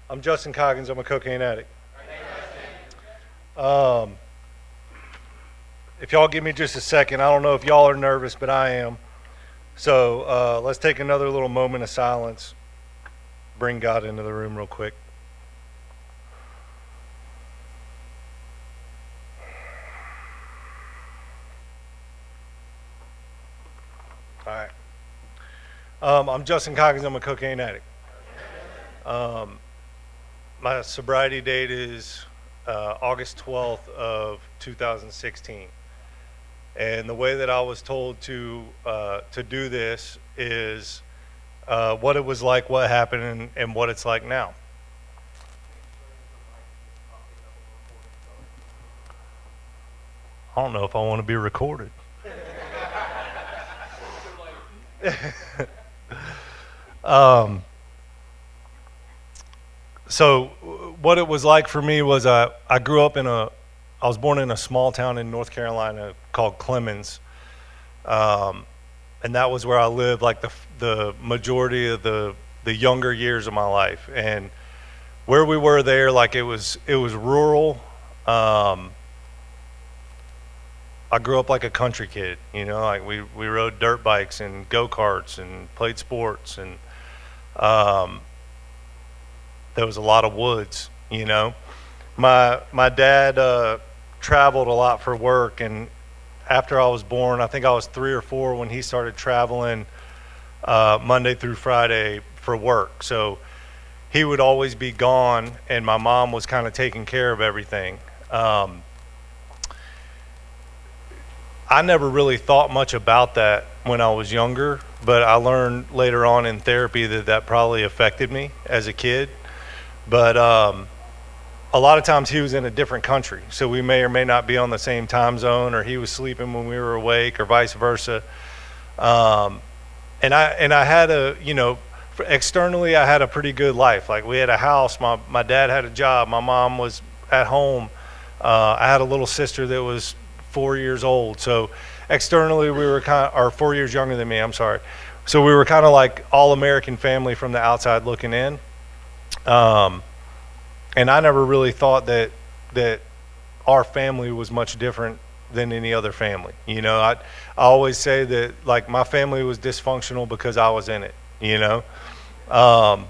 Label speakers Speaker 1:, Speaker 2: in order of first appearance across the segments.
Speaker 1: I'm Justin Coggins. I'm a cocaine addict. Um, if y'all give me just a second, I don't know if y'all are nervous, but I am. So let's take another little moment of silence. Bring God into the room real quick. All right. I'm Justin Coggins. I'm a cocaine addict. My sobriety date is August 12th of 2016. And the way that I was told to do this is what it was like, what happened, and what it's like now. I don't know if I want to be recorded. So what it was like for me was I grew up I was born in a small town in North Carolina called Clemens. And that was where I lived like the majority of the younger years of my life. And where we were there, like it was rural. I grew up like a country kid, like we rode dirt bikes and go-karts and played sports, and there was a lot of woods, My dad traveled a lot for work, and after I was born, I think I was 3 or 4 when he started traveling Monday through Friday for work. So he would always be gone, and my mom was kind of taking care of everything. I never really thought much about that when I was younger, but I learned later on in therapy that probably affected me as a kid. But a lot of times he was in a different country, so we may or may not be on the same time zone, or he was sleeping when we were awake, or vice versa. And I had externally I had a pretty good life. Like we had a house, my dad had a job, my mom was at home. I had a little sister that was 4 years old. So externally we were or 4 years younger than me, I'm sorry. So we were kind of like all American family from the outside looking in. And I never really thought that our family was much different than any other family. I always say that like my family was dysfunctional because I was in it. I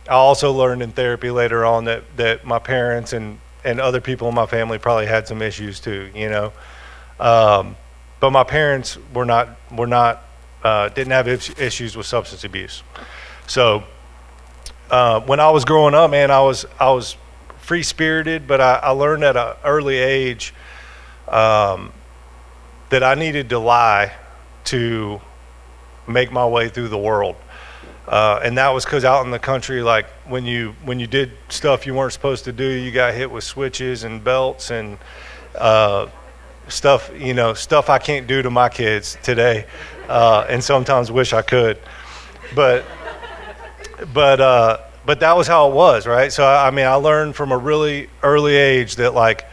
Speaker 1: also learned in therapy later on that my parents and other people in my family probably had some issues too. But my parents didn't have issues with substance abuse. So when I was growing up, man, I was free-spirited, but I learned at an early age that I needed to lie to make my way through the world. And that was because out in the country, like when you did stuff you weren't supposed to do, you got hit with switches and belts and stuff I can't do to my kids today, and sometimes wish I could. But that was how it was, right? So I learned from a really early age that like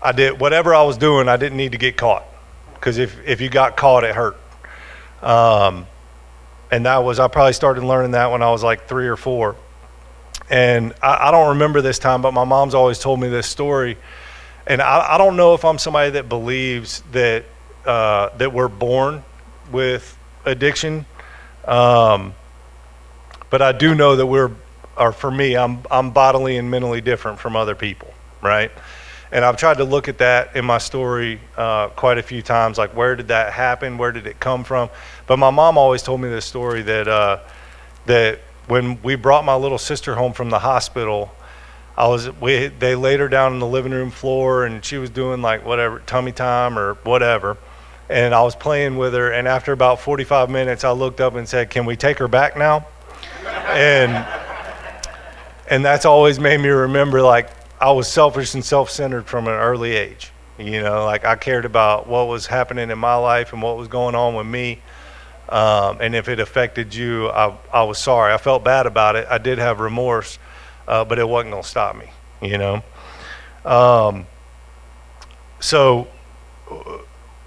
Speaker 1: I did whatever I was doing, I didn't need to get caught, because if you got caught, it hurt. And I probably started learning that when I was like 3 or 4. And I don't remember this time, but my mom's always told me this story. And I don't know if I'm somebody that believes that we're born with addiction. But I do know that for me, I'm bodily and mentally different from other people, right? And I've tried to look at that in my story quite a few times, like where did that happen? Where did it come from? But my mom always told me this story that when we brought my little sister home from the hospital, they laid her down on the living room floor, and she was doing like whatever, tummy time or whatever. And I was playing with her, and after about 45 minutes, I looked up and said, "Can we take her back now?" And that's always made me remember, like, I was selfish and self-centered from an early age. Like I cared about what was happening in my life and what was going on with me. And if it affected you, I was sorry. I felt bad about it. I did have remorse, but it wasn't going to stop me, So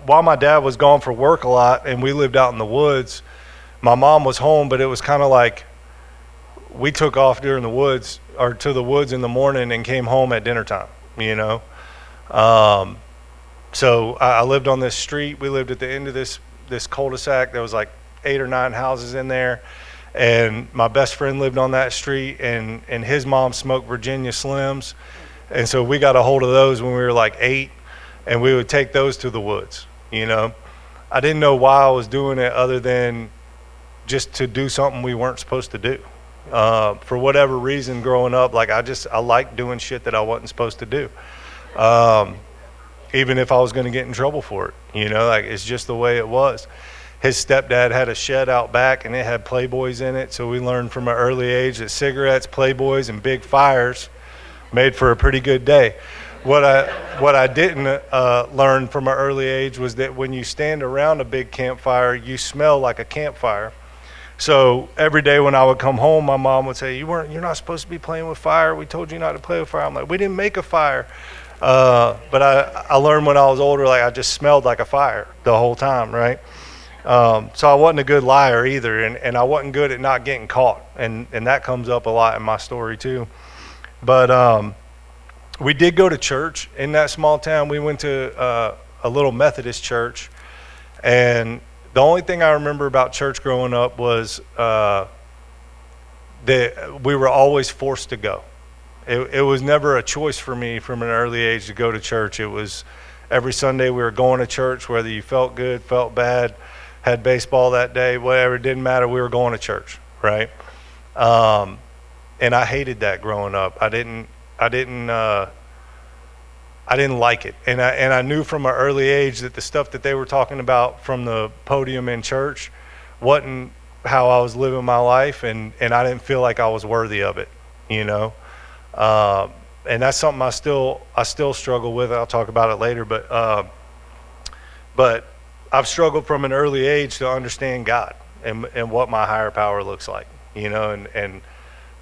Speaker 1: while my dad was gone for work a lot and we lived out in the woods, my mom was home, but it was kind of like we took off during the woods or to the woods in the morning and came home at dinner time, you know. So I lived on this street. We lived at the end of this cul-de-sac. There was like 8 or 9 houses in there. And my best friend lived on that street, and his mom smoked Virginia Slims. And so we got a hold of those when we were like 8, and we would take those to the woods, you know. I didn't know why I was doing it other than just to do something we weren't supposed to do. For whatever reason, growing up, like I liked doing shit that I wasn't supposed to do. Even if I was going to get in trouble for it, you know, like it's just the way it was. His stepdad had a shed out back, and it had Playboys in it. So we learned from an early age that cigarettes, Playboys, and big fires made for a pretty good day. What I didn't learn from an early age was that when you stand around a big campfire, you smell like a campfire. So every day when I would come home, my mom would say, "You're not supposed to be playing with fire. We told you not to play with fire." I'm like, "We didn't make a fire." But I learned when I was older, like I just smelled like a fire the whole time, right? So I wasn't a good liar either, and I wasn't good at not getting caught, and that comes up a lot in my story too. But we did go to church in that small town. We went to a little Methodist church, and the only thing I remember about church growing up was that we were always forced to go. It was never a choice for me from an early age to go to church. It was every Sunday we were going to church, whether you felt good, felt bad, had baseball that day, whatever, it didn't matter, we were going to church, right? And I hated that growing up. I didn't like it, and I knew from an early age that the stuff that they were talking about from the podium in church wasn't how I was living my life, and I didn't feel like I was worthy of it, you know. And that's something I still struggle with. I'll talk about it later, but I've struggled from an early age to understand God and what my higher power looks like, you know, and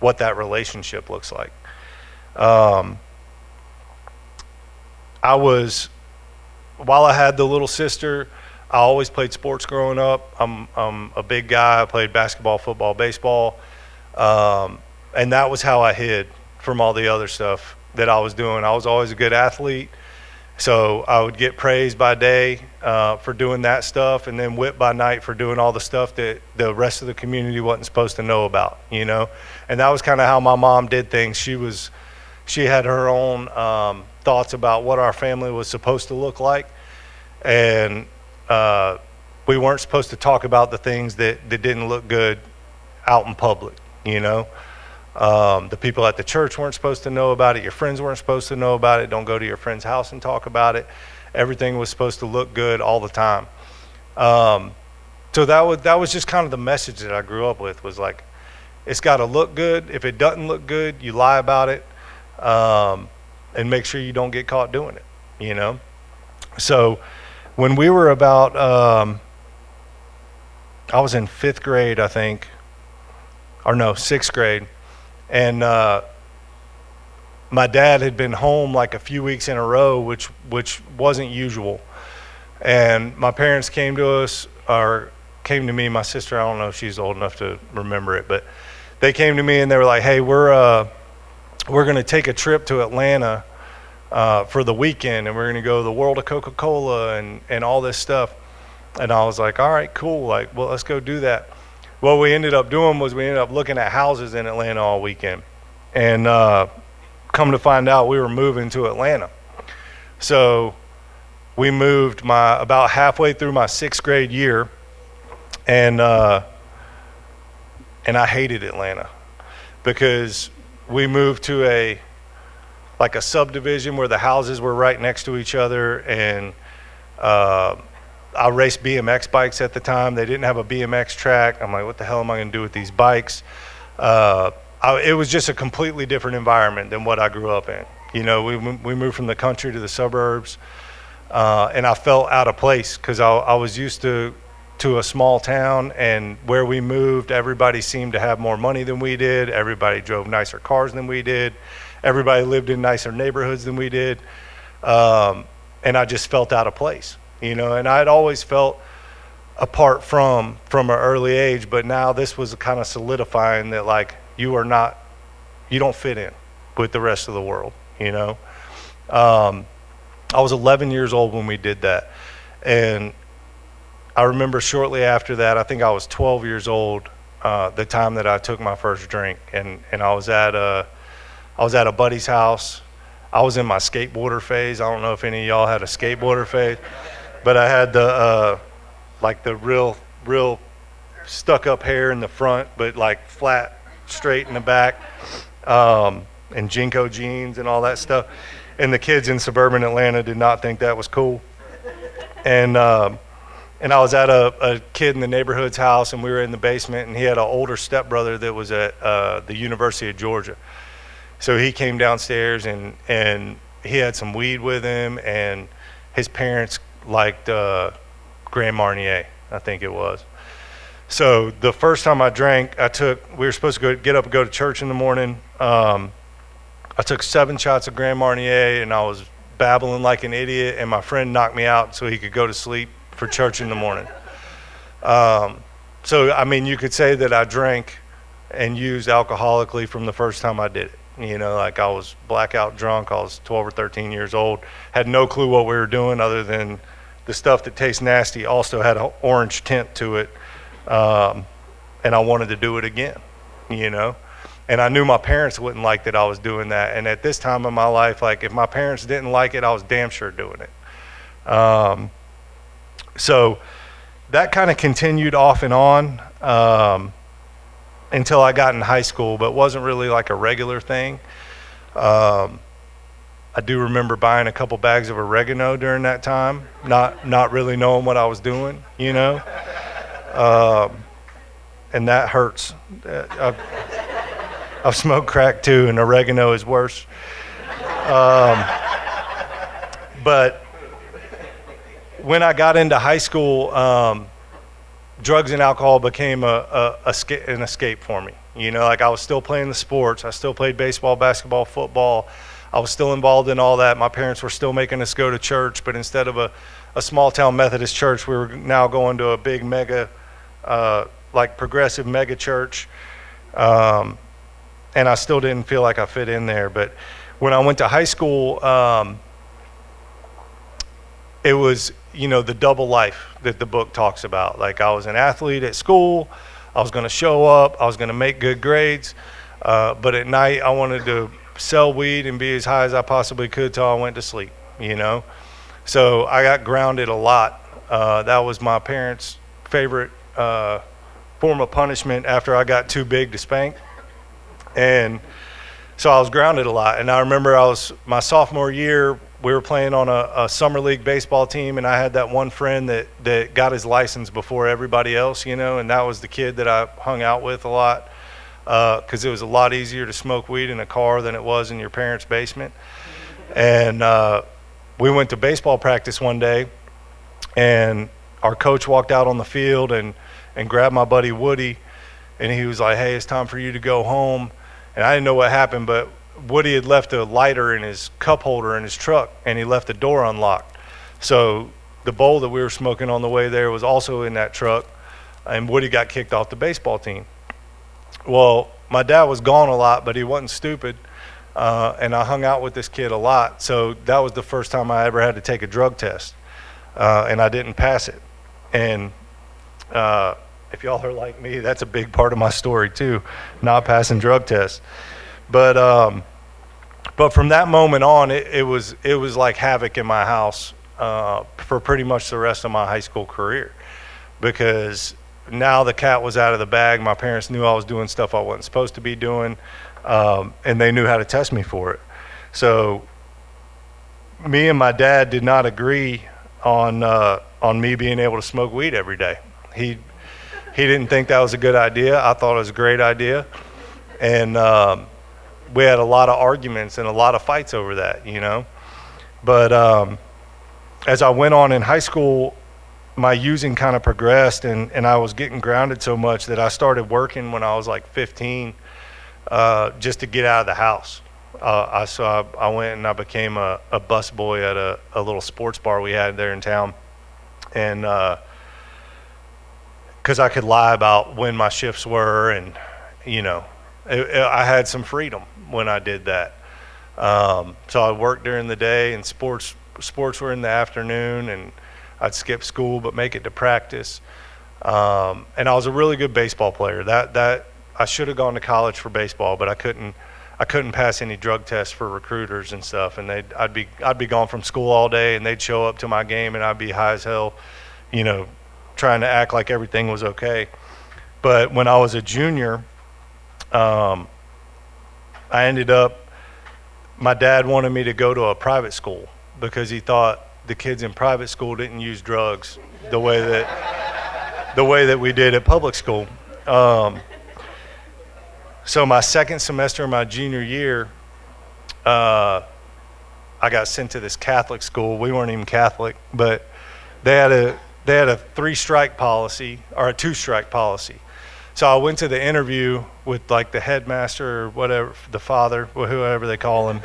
Speaker 1: what that relationship looks like. While I had the little sister, I always played sports growing up. I'm a big guy. I played basketball, football, baseball, and that was how I hid from all the other stuff that I was doing. I was always a good athlete, so I would get praised by day for doing that stuff, and then whipped by night for doing all the stuff that the rest of the community wasn't supposed to know about, you know. And that was kind of how my mom did things. She had her own thoughts about what our family was supposed to look like, and we weren't supposed to talk about the things that didn't look good out in public, you know. The people at the church weren't supposed to know about it. Your friends weren't supposed to know about it. Don't go to your friend's house and talk about it. Everything was supposed to look good all the time. So that was just kind of the message that I grew up with, was like, it's got to look good. If it doesn't look good, you lie about it, and make sure you don't get caught doing it, you know. So when we were about, I was in 5th grade, I think, or no, 6th grade. And my dad had been home like a few weeks in a row, which wasn't usual. And my parents came to me, my sister, I don't know if she's old enough to remember it, but they came to me and they were like, "Hey, we're going to take a trip to Atlanta for the weekend, and we're going to go to the World of Coca-Cola and all this stuff." And I was like, "All right, cool. Like, well, let's go do that." What we ended up doing was we ended up looking at houses in Atlanta all weekend, and come to find out we were moving to Atlanta. So we moved about halfway through my 6th grade year, and I hated Atlanta because we moved to a subdivision where the houses were right next to each other, and I raced BMX bikes at the time. They didn't have a BMX track. I'm like, what the hell am I going to do with these bikes? It was just a completely different environment than what I grew up in. You know, we moved from the country to the suburbs, and I felt out of place because I was used to a small town, and where we moved, everybody seemed to have more money than we did. Everybody drove nicer cars than we did. Everybody lived in nicer neighborhoods than we did, and I just felt out of place. You know, and I'd always felt apart from an early age, but now this was kind of solidifying that, like, you don't fit in with the rest of the world, you know. I was 11 years old when we did that, and I remember shortly after that, I think I was 12 years old, the time that I took my first drink, and I was at a buddy's house. I was in my skateboarder phase. I don't know if any of y'all had a skateboarder phase, but I had the like the real stuck up hair in the front, but like flat, straight in the back, and Jinko jeans and all that stuff. And the kids in suburban Atlanta did not think that was cool. And I was at a kid in the neighborhood's house, and we were in the basement, and he had an older stepbrother that was at the University of Georgia. So he came downstairs, and he had some weed with him, and his parents liked Grand Marnier, I think it was. So the first time I drank, we were supposed to get up and go to church in the morning. I took 7 shots of Grand Marnier, and I was babbling like an idiot, and my friend knocked me out so he could go to sleep for church in the morning. So, I mean, you could say that I drank and used alcoholically from the first time I did it. You know, like I was blackout drunk. I was 12 or 13 years old, had no clue what we were doing other than the stuff that tastes nasty also had an orange tint to it, and I wanted to do it again, you know. And I knew my parents wouldn't like that I was doing that. And at this time in my life, like if my parents didn't like it, I was damn sure doing it. So that kind of continued off and on until I got in high school, but wasn't really like a regular thing. I do remember buying a couple bags of oregano during that time, not really knowing what I was doing, you know. And that hurts. I've smoked crack too, and oregano is worse. But when I got into high school, drugs and alcohol became an escape for me. You know, like I was still playing the sports. I still played baseball, basketball, football. I was still involved in all that. My parents were still making us go to church, but instead of a small town Methodist church, we were now going to a big mega, like progressive mega church. And I still didn't feel like I fit in there. But when I went to high school, it was, you know, the double life that the book talks about. Like I was an athlete at school. I was going to show up. I was going to make good grades. But at night, I wanted to sell weed and be as high as I possibly could till I went to sleep, you know. So I got grounded a lot. That was my parents' favorite form of punishment after I got too big to spank. And so I was grounded a lot. And I remember my sophomore year, we were playing on a summer league baseball team, and I had that one friend that got his license before everybody else, you know, and that was the kid that I hung out with a lot, because it was a lot easier to smoke weed in a car than it was in your parents' basement. And we went to baseball practice one day, and our coach walked out on the field and grabbed my buddy Woody, and he was like, "Hey, it's time for you to go home." And I didn't know what happened, but Woody had left a lighter in his cup holder in his truck, and he left the door unlocked. So the bowl that we were smoking on the way there was also in that truck, and Woody got kicked off the baseball team. Well, my dad was gone a lot, but he wasn't stupid, and I hung out with this kid a lot. So that was the first time I ever had to take a drug test, and I didn't pass it. And if y'all are like me, that's a big part of my story too, not passing drug tests. But from that moment on, it was like havoc in my house for pretty much the rest of my high school career, because now the cat was out of the bag. My parents knew I was doing stuff I wasn't supposed to be doing, and they knew how to test me for it. So me and my dad did not agree on me being able to smoke weed every day. He didn't think that was a good idea. I thought it was a great idea. And we had a lot of arguments and a lot of fights over that, you know. But as I went on in high school, my using kind of progressed, and I was getting grounded so much that I started working when I was like 15 just to get out of the house. I went and I became a busboy at a little sports bar we had there in town. And because I could lie about when my shifts were, and you know, I had some freedom when I did that. So I worked during the day, and sports were in the afternoon, and I'd skip school but make it to practice. And I was a really good baseball player. That I should have gone to college for baseball, but I couldn't pass any drug tests for recruiters and stuff. And I'd be gone from school all day, and they'd show up to my game, and I'd be high as hell, trying to act like everything was okay. But when I was a junior, I ended up, my dad wanted me to go to a private school because he thought the kids in private school didn't use drugs the way that we did at public school. So my second semester of my junior year, I got sent to this Catholic school. We weren't even Catholic, but they had a 3-strike policy or a 2-strike policy. So I went to the interview with like the headmaster or whatever, the father, or whoever they call him.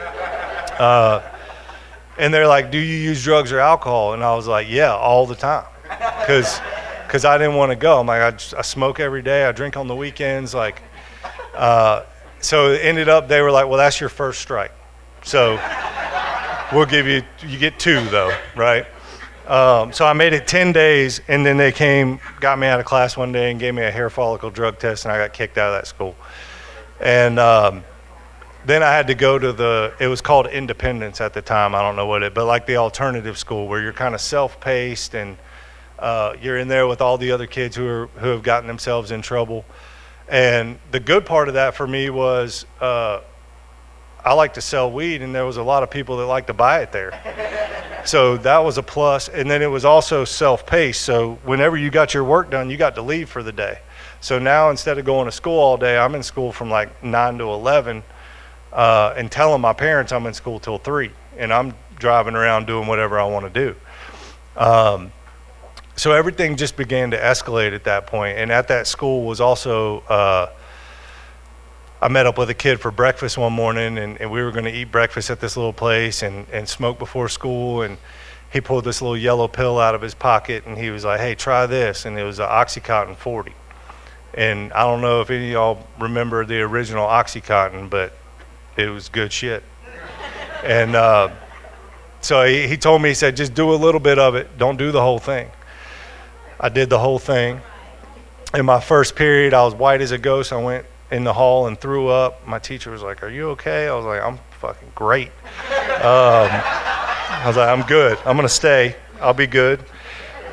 Speaker 1: And they're like, do you use drugs or alcohol? And I was like, yeah, all the time. Because I didn't want to go. I'm like, I smoke every day. I drink on the weekends. Like, so it ended up, they were like, well, that's your first strike. So we'll give you get 2 though, right? So I made it 10 days, and then they got me out of class one day and gave me a hair follicle drug test, and I got kicked out of that school. And then I had to go to it was called Independence at the time, I don't know but like the alternative school where you're kind of self-paced, and you're in there with all the other kids who have gotten themselves in trouble. And the good part of that for me was I like to sell weed, and there was a lot of people that like to buy it there. So that was a plus. And then it was also self-paced. So whenever you got your work done, you got to leave for the day. So now instead of going to school all day, I'm in school from like 9 to 11 and telling my parents I'm in school till 3. And I'm driving around doing whatever I want to do. So everything just began to escalate at that point. And at that school was also, I met up with a kid for breakfast one morning, and we were going to eat breakfast at this little place and smoke before school. And he pulled this little yellow pill out of his pocket, and he was like, hey, try this. And it was an Oxycontin 40. And I don't know if any of y'all remember the original Oxycontin, but it was good shit. And so he told me, he said, just do a little bit of it. Don't do the whole thing. I did the whole thing. In my first period, I was white as a ghost. I went in the hall and threw up. My teacher was like, are you okay? I was like, I'm fucking great. I was like, I'm good. I'm going to stay. I'll be good.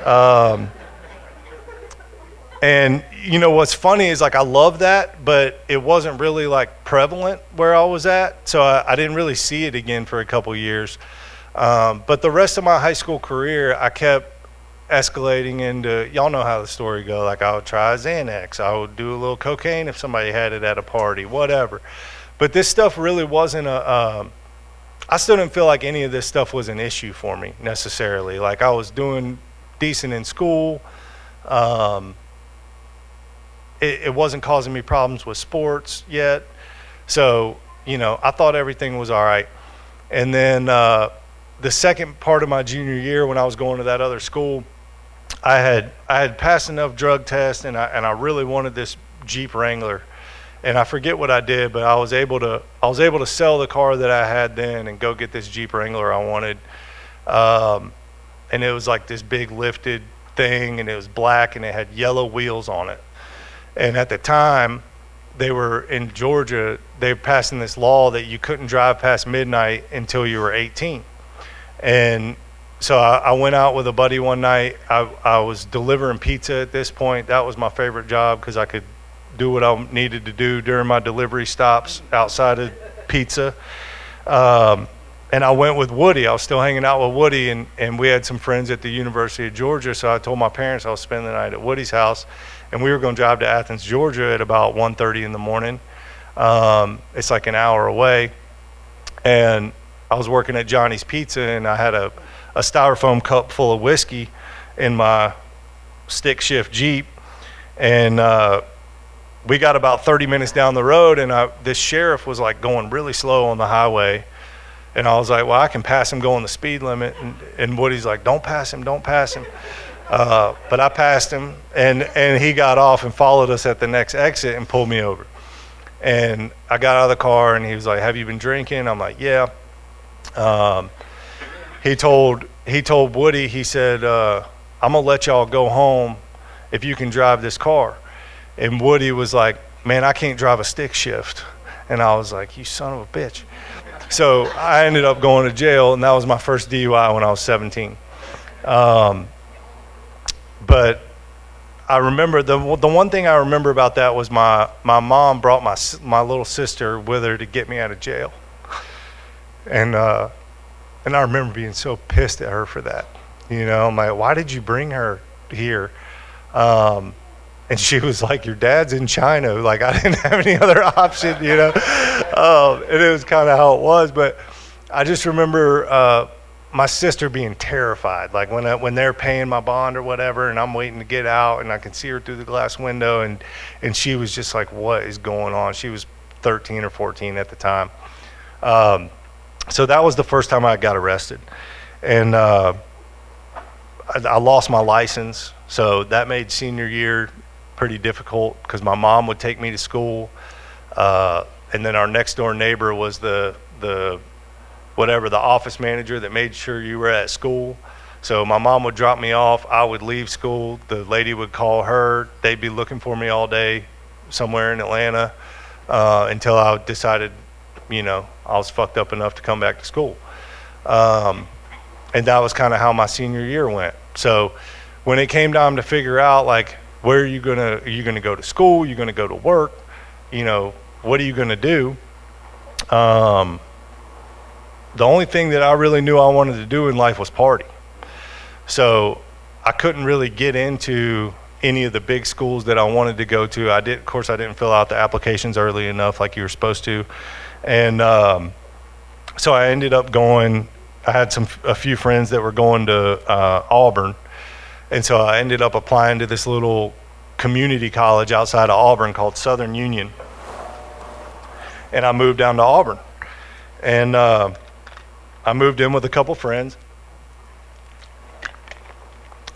Speaker 1: And what's funny is like I love that, but it wasn't really like prevalent where I was at. So I didn't really see it again for a couple years. But the rest of my high school career, I kept escalating into, y'all know how the story goes, like I would try Xanax, I would do a little cocaine if somebody had it at a party, whatever. But this stuff really wasn't I still didn't feel like any of this stuff was an issue for me necessarily. Like I was doing decent in school. It wasn't causing me problems with sports yet. So, I thought everything was all right. And then the second part of my junior year when I was going to that other school, I had passed enough drug tests, and I really wanted this Jeep Wrangler, and I forget what I did, but I was able to sell the car that I had then and go get this Jeep Wrangler I wanted, and it was like this big lifted thing, and it was black, and it had yellow wheels on it. And at the time, they were in Georgia, they were passing this law that you couldn't drive past midnight until you were 18. And so I went out with a buddy one night. I was delivering pizza at this point. That was my favorite job because I could do what I needed to do during my delivery stops outside of pizza. And I went with Woody. I was still hanging out with Woody, and we had some friends at the University of Georgia. So I told my parents I was spending the night at Woody's house, and we were going to drive to Athens, Georgia at about 1:30 in the morning. It's like an hour away. And I was working at Johnny's Pizza, and I had a styrofoam cup full of whiskey in my stick shift Jeep. And we got about 30 minutes down the road, and this sheriff was like going really slow on the highway. And I was like, well, I can pass him going the speed limit. And Woody's like, don't pass him. But I passed him, and he got off and followed us at the next exit and pulled me over. And I got out of the car, and he was like, "Have you been drinking?" I'm like, "Yeah." Um, he told Woody, he said, "I'm gonna let y'all go home if you can drive this car." And Woody was like, "Man, I can't drive a stick shift." And I was like, "You son of a bitch." So I ended up going to jail, and that was my first DUI when I was 17. But I remember the one thing I remember about that was my mom brought my little sister with her to get me out of jail, and I remember being so pissed at her for that. You know, I'm like, "Why did you bring her here?" And she was like, "Your dad's in China." Like, I didn't have any other option, you know. And it was kind of how it was. But I just remember my sister being terrified, like when they're paying my bond or whatever, and I'm waiting to get out, and I can see her through the glass window, and she was just like, "What is going on?" She was 13 or 14 at the time. So that was the first time I got arrested, and I lost my license, so that made senior year pretty difficult because my mom would take me to school, and then our next door neighbor was the office manager that made sure you were at school. So my mom would drop me off, I would leave school, the lady would call her, they'd be looking for me all day somewhere in Atlanta, until I decided, you know, I was fucked up enough to come back to school. And that was kind of how my senior year went. So when it came time to figure out, like, where are you gonna go to school, you're gonna go to work, you know, what are you gonna do? The only thing that I really knew I wanted to do in life was party. So I couldn't really get into any of the big schools that I wanted to go to. Of course, I didn't fill out the applications early enough like you were supposed to. And so I ended up going, I had a few friends that were going to Auburn. And so I ended up applying to this little community college outside of Auburn called Southern Union. And I moved down to Auburn. And I moved in with a couple friends,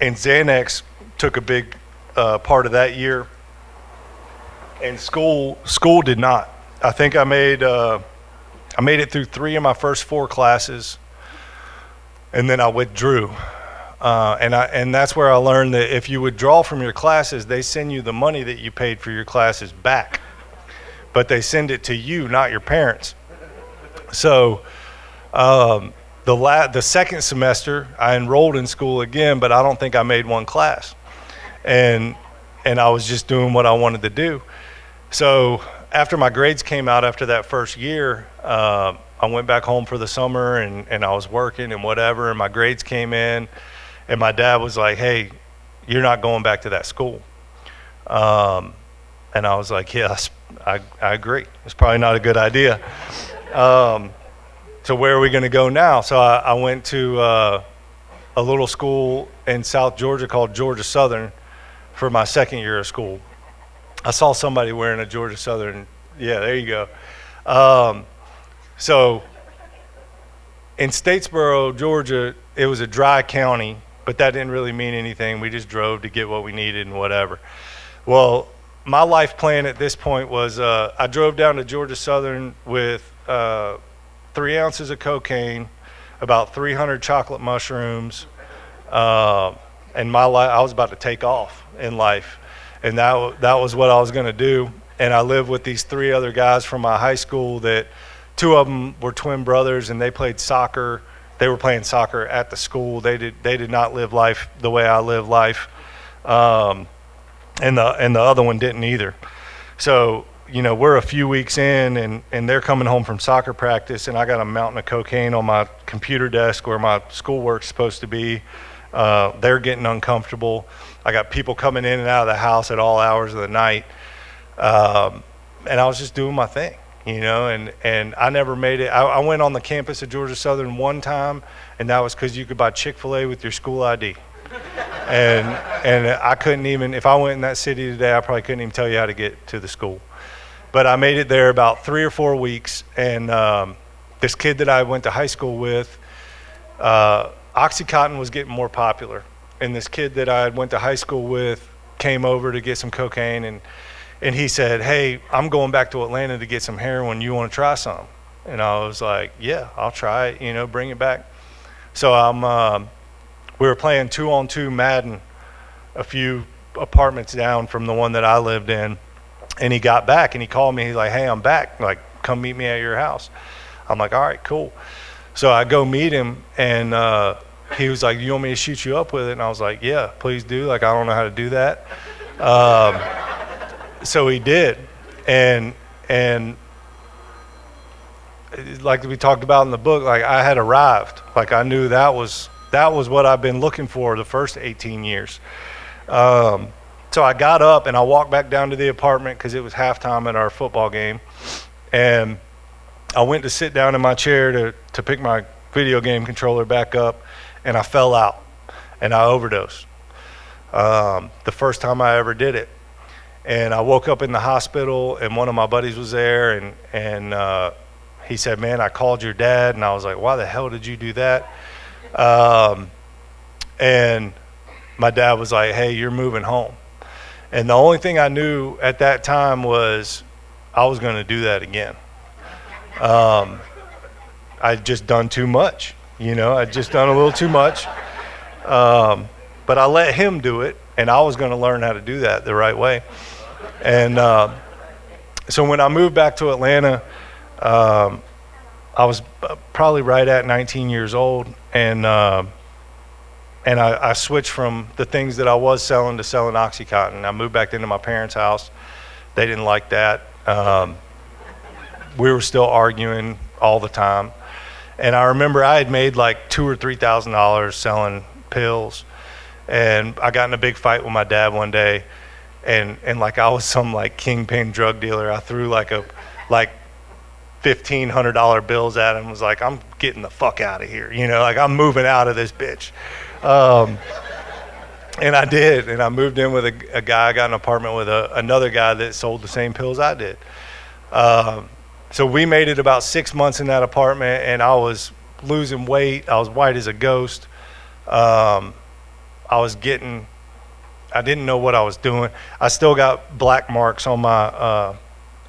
Speaker 1: and Xanax took a big part of that year, and school did not. I think I made it through 3 of my first 4 classes, and then I withdrew. And that's where I learned that if you withdraw from your classes, they send you the money that you paid for your classes back, but they send it to you, not your parents. So the second semester I enrolled in school again, but I don't think I made one class, and I was just doing what I wanted to do. So after my grades came out after that first year, I went back home for the summer, and I was working and whatever, and my grades came in, and my dad was like, "Hey, you're not going back to that school." And I was like, "Yes, I agree. It's probably not a good idea." So where are we going to go now? So I went to a little school in South Georgia called Georgia Southern for my second year of school. I saw somebody wearing a Georgia Southern. Yeah, there you go. So in Statesboro, Georgia, it was a dry county, but that didn't really mean anything. We just drove to get what we needed and whatever. Well, my life plan at this point was I drove down to Georgia Southern with 3 ounces of cocaine, about 300 chocolate mushrooms, and I was about to take off in life, and that was what I was going to do. And I lived with these 3 other guys from my high school that 2 of them were twin brothers, and they played soccer. They were playing soccer at the school. They did not live life the way I live life, and the other one didn't either. So, you know, we're a few weeks in, and they're coming home from soccer practice, and I got a mountain of cocaine on my computer desk where my schoolwork's supposed to be. They're getting uncomfortable. I got people coming in and out of the house at all hours of the night, and I was just doing my thing, you know, and I never made it. I went on the campus of Georgia Southern one time, and that was because you could buy Chick-fil-A with your school ID. And I couldn't even, if I went in that city today, I probably couldn't even tell you how to get to the school. But I made it there about 3 or 4 weeks, and this kid that I went to high school with, Oxycontin was getting more popular, and this kid that I went to high school with came over to get some cocaine, and And he said, hey, I'm going back to Atlanta to get some heroin. You want to try some? And I was like, yeah, I'll try it, bring it back. So we were playing 2-on-2 Madden a few apartments down from the one that I lived in. And he got back and he called me. He's like, hey, I'm back. Like, come meet me at your house. I'm like, all right, cool. So I go meet him, and he was like, you want me to shoot you up with it? And I was like, yeah, please do. Like, I don't know how to do that. So he did. And like we talked about in the book, like, I had arrived. Like, I knew that was what I've been looking for the first 18 years. So I got up and I walked back down to the apartment because it was halftime at our football game. And I went to sit down in my chair to pick my video game controller back up, and I fell out and I overdosed. The first time I ever did it. And I woke up in the hospital, and one of my buddies was there, and he said, man, I called your dad. And I was like, why the hell did you do that? And my dad was like, hey, you're moving home. And the only thing I knew at that time was I was going to do that again. I'd just done too much, I'd just done a little too much. But I let him do it, and I was going to learn how to do that the right way. And so when I moved back to Atlanta, I was probably right at 19 years old, and I switched from the things that I was selling to selling OxyContin. I moved back into my parents' house. They didn't like that. We were still arguing all the time. And I remember I had made like $2,000 or $3,000 selling pills. And I got in a big fight with my dad one day. And like I was some like kingpin drug dealer. I threw like $1,500 bills at him. Was like, I'm getting the fuck out of here. Like, I'm moving out of this bitch. And I did. And I moved in with a guy. I got an apartment with another guy that sold the same pills I did. So we made it about 6 months in that apartment, and I was losing weight. I was white as a ghost. I didn't know what I was doing. I still got black marks on my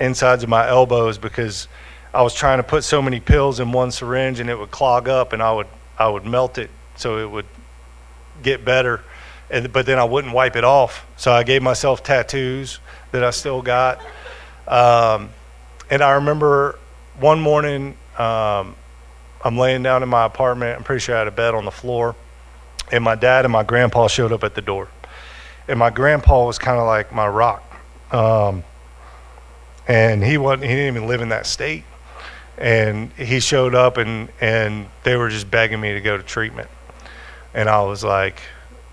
Speaker 1: insides of my elbows because I was trying to put so many pills in one syringe, and it would clog up, and I would melt it so it would get better. But then I wouldn't wipe it off. So I gave myself tattoos that I still got. And I remember one morning, I'm laying down in my apartment. I'm pretty sure I had a bed on the floor. And my dad and my grandpa showed up at the door. And my grandpa was kind of like my rock. And he didn't even live in that state. And he showed up, and they were just begging me to go to treatment. And I was like,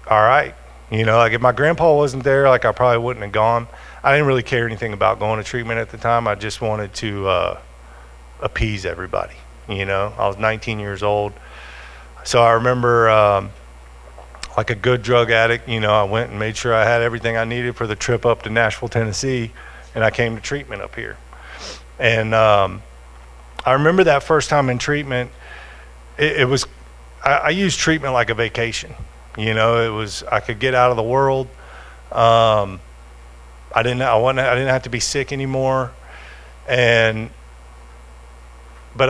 Speaker 1: all right. Like, if my grandpa wasn't there, like, I probably wouldn't have gone. I didn't really care anything about going to treatment at the time. I just wanted to appease everybody. I was 19 years old. So I remember, like a good drug addict, I went and made sure I had everything I needed for the trip up to Nashville, Tennessee, and I came to treatment up here. And I remember that first time in treatment, I used treatment like a vacation. I could get out of the world. I didn't have to be sick anymore. But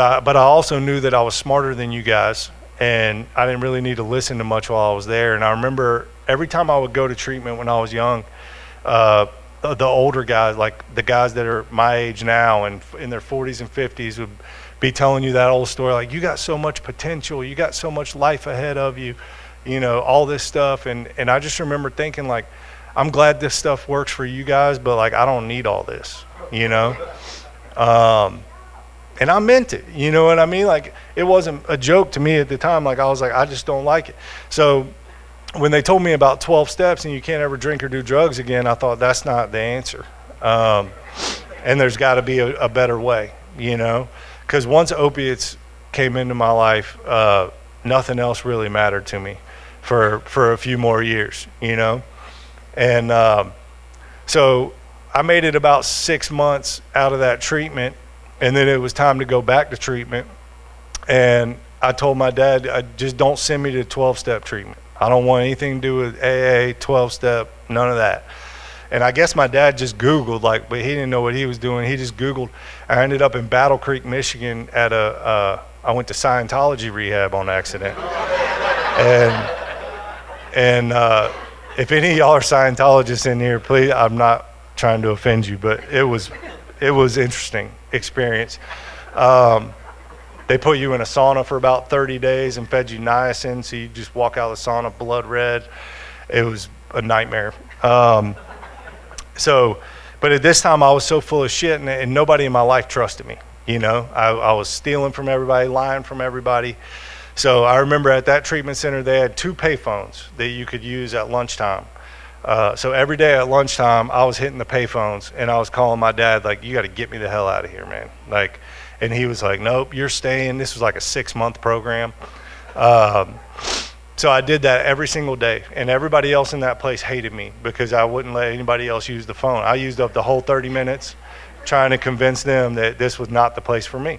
Speaker 1: I also knew that I was smarter than you guys, and I didn't really need to listen to much while I was there. And I remember every time I would go to treatment when I was young, the older guys, like the guys that are my age now and in their 40s and 50s, would be telling you that old story, like, you got so much potential, you got so much life ahead of you, all this stuff. And I just remember thinking, like, I'm glad this stuff works for you guys, but like, I don't need all this, and I meant it, you know what I mean? Like, it wasn't a joke to me at the time. Like, I was like, I just don't like it. So when they told me about 12 steps and you can't ever drink or do drugs again, I thought, that's not the answer. And there's got to be a better way, because once opiates came into my life, nothing else really mattered to me for a few more years, And so I made it about 6 months out of that treatment, and then it was time to go back to treatment. And I told my dad, just don't send me to 12-step treatment. I don't want anything to do with AA, 12-step, none of that. And I guess my dad just Googled, like, but he didn't know what he was doing. He just Googled. I ended up in Battle Creek, Michigan at I went to Scientology rehab on accident. And if any of y'all are Scientologists in here, please, I'm not trying to offend you, but it was interesting experience. They put you in a sauna for about 30 days and fed you niacin, so you just walk out of the sauna blood red. It was a nightmare. But at this time I was so full of shit, and nobody in my life trusted me. You know, I was stealing from everybody, lying from everybody. So I remember at that treatment center, they had 2 payphones that you could use at lunchtime. So every day at lunchtime, I was hitting the payphones, and I was calling my dad, like, you got to get me the hell out of here, man. Like, and he was like, nope, you're staying. This was like a 6-month program. So I did that every single day, and everybody else in that place hated me because I wouldn't let anybody else use the phone. I used up the whole 30 minutes trying to convince them that this was not the place for me.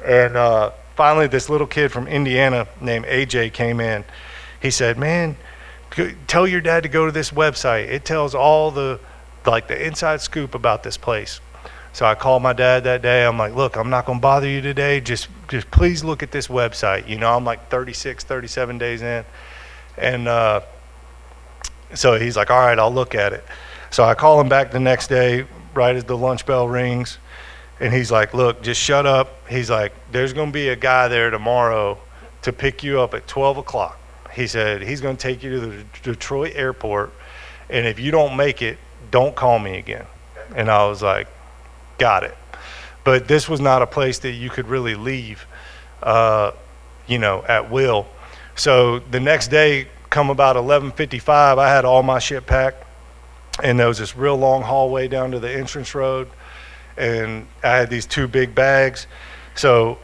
Speaker 1: And finally, this little kid from Indiana named AJ came in. He said, man, tell your dad to go to this website. It tells all the inside scoop about this place. So I called my dad that day. I'm like, look, I'm not going to bother you today. Just please look at this website. You know, I'm like 36, 37 days in. And so he's like, all right, I'll look at it. So I call him back the next day, right as the lunch bell rings. And he's like, look, just shut up. He's like, there's going to be a guy there tomorrow to pick you up at 12 o'clock. He said, he's going to take you to the Detroit airport. And if you don't make it, don't call me again. And I was like, got it. But this was not a place that you could really leave, you know, at will. So the next day, come about 11:55, I had all my shit packed, and there was this real long hallway down to the entrance road, and I had these 2 big bags. So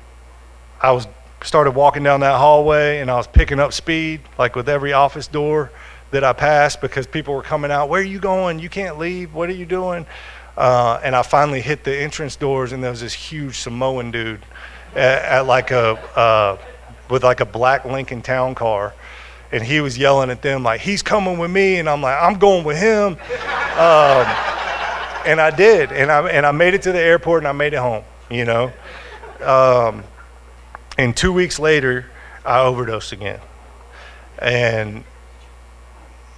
Speaker 1: I started walking down that hallway, and I was picking up speed, like with every office door that I passed, because people were coming out, where are you going? You can't leave. What are you doing? And I finally hit the entrance doors, and there was this huge Samoan dude with like a black Lincoln Town car, and he was yelling at them like, he's coming with me, and I'm like, I'm going with him. And I did, and I made it to the airport, and I made it home, you know. And 2 weeks later, I overdosed again. And,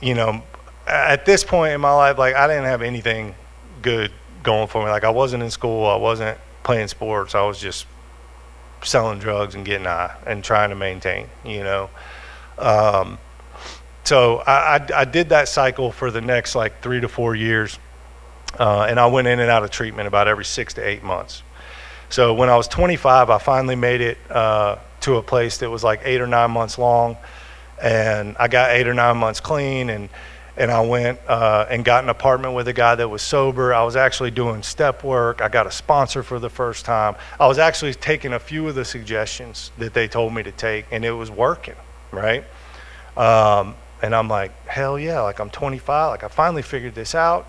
Speaker 1: you know, at this point in my life, like, I didn't have anything good going for me. Like, I wasn't in school, I wasn't playing sports, I was just selling drugs and getting high and trying to maintain, you know. So I did that cycle for the next like 3 to 4 years, and I went in and out of treatment about every 6 to 8 months. So when I was 25, I finally made it to a place that was like 8 or 9 months long, and I got 8 or 9 months clean, and I went and got an apartment with a guy that was sober. I was actually doing step work. I got a sponsor for the first time. I was actually taking a few of the suggestions that they told me to take, and it was working, right? And I'm like, hell yeah, like I'm 25, like I finally figured this out.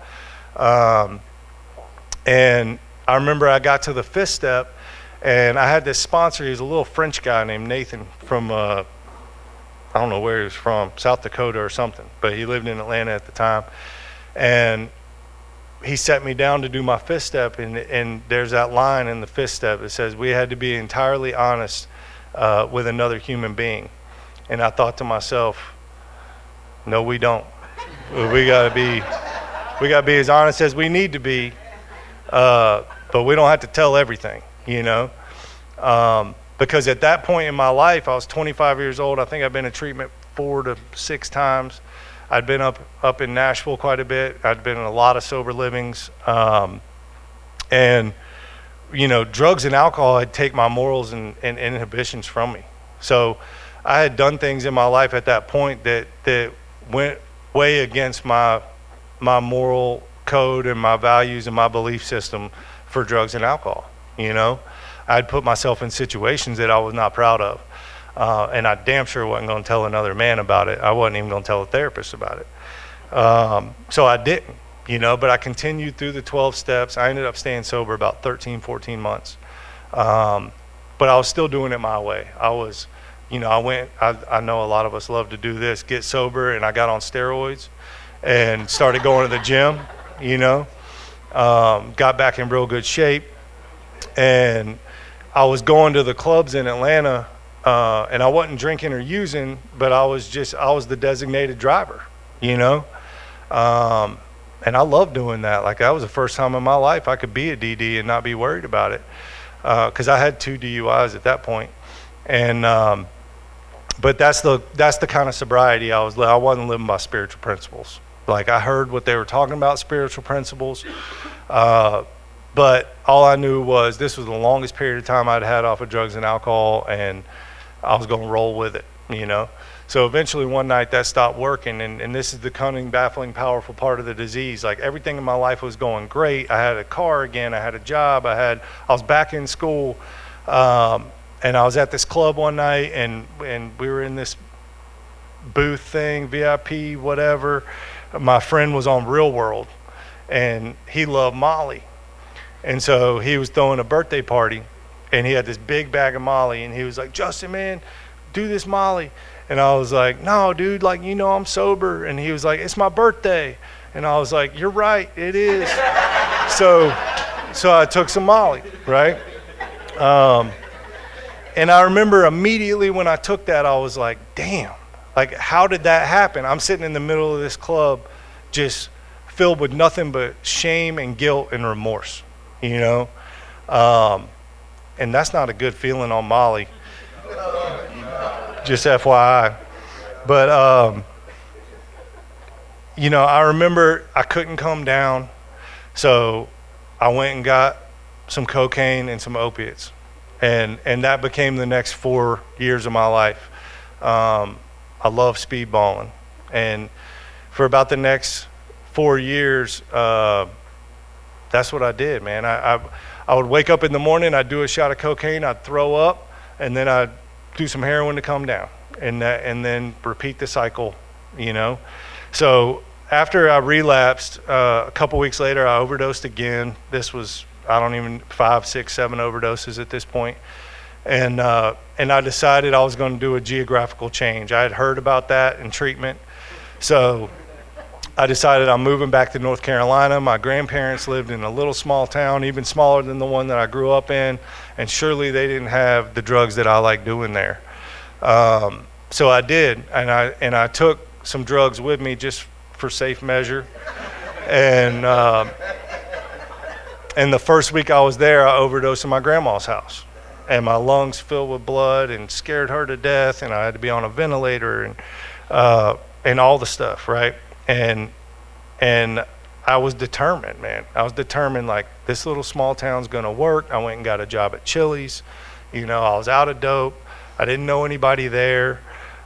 Speaker 1: And I remember I got to the 5th step, and I had this sponsor. He was a little French guy named Nathan from I don't know where he was from, South Dakota or something, but he lived in Atlanta at the time. And he set me down to do my 5th step, and there's that line in the 5th step that says we had to be entirely honest with another human being. And I thought to myself, no, we don't. We gotta be as honest as we need to be, but we don't have to tell everything, you know. Because at that point in my life, I was 25 years old. I think I've been in treatment 4 to 6 times. I'd been up in Nashville quite a bit. I'd been in a lot of sober livings. And, you know, drugs and alcohol had taken my morals and inhibitions from me. So I had done things in my life at that point that went way against my moral code and my values and my belief system for drugs and alcohol, you know. I'd put myself in situations that I was not proud of. And I damn sure wasn't going to tell another man about it. I wasn't even going to tell a therapist about it. So I didn't, you know, but I continued through the 12 steps. I ended up staying sober about 13, 14 months. But I was still doing it my way. I was, you know, I know a lot of us love to do this, get sober, and I got on steroids and started going to the gym. you know. Got back in real good shape, and I was going to the clubs in Atlanta, and I wasn't drinking or using, but I was the designated driver, you know. And I love doing that. Like, that was the first time in my life I could be a DD and not be worried about it, because I had 2 DUIs at that point. And but that's the kind of sobriety I wasn't living by spiritual principles. Like, I heard what they were talking about, spiritual principles, but all I knew was this was the longest period of time I'd had off of drugs and alcohol, and I was going to roll with it, you know. So eventually one night that stopped working, and this is the cunning, baffling, powerful part of the disease. Like, everything in my life was going great. I had a car again, I had a job, I was back in school, and I was at this club one night, and we were in this booth thing, VIP, whatever. My friend was on Real World, and he loved Molly. And so he was throwing a birthday party, and he had this big bag of Molly, and he was like, Justin, man, do this Molly. And I was like, no, dude, like, you know, I'm sober. And he was like, it's my birthday. And I was like, you're right, it is. So I took some Molly, right? And I remember immediately when I took that, I was like, damn, like, how did that happen? I'm sitting in the middle of this club just filled with nothing but shame and guilt and remorse, you know? And that's not a good feeling on Molly, just FYI. But, you know, I remember I couldn't come down, so I went and got some cocaine and some opiates. And that became the next 4 years of my life. I love speedballing. And for about the next 4 years, that's what I did, man. I would wake up in the morning, I'd do a shot of cocaine, I'd throw up, and then I'd do some heroin to come down. And then repeat the cycle, you know. So after I relapsed, a couple weeks later, I overdosed again. This was, 5, 6, 7 overdoses at this point. And I decided I was going to do a geographical change. I had heard about that in treatment. So I decided I'm moving back to North Carolina. My grandparents lived in a little small town, even smaller than the one that I grew up in. And surely they didn't have the drugs that I like doing there. So I did, and I took some drugs with me just for safe measure. And the first week I was there, I overdosed in my grandma's house, and my lungs filled with blood and scared her to death, and I had to be on a ventilator and all the stuff, right? And I was determined, man. I was determined, like, this little small town's gonna work. I went and got a job at Chili's. You know, I was out of dope. I didn't know anybody there,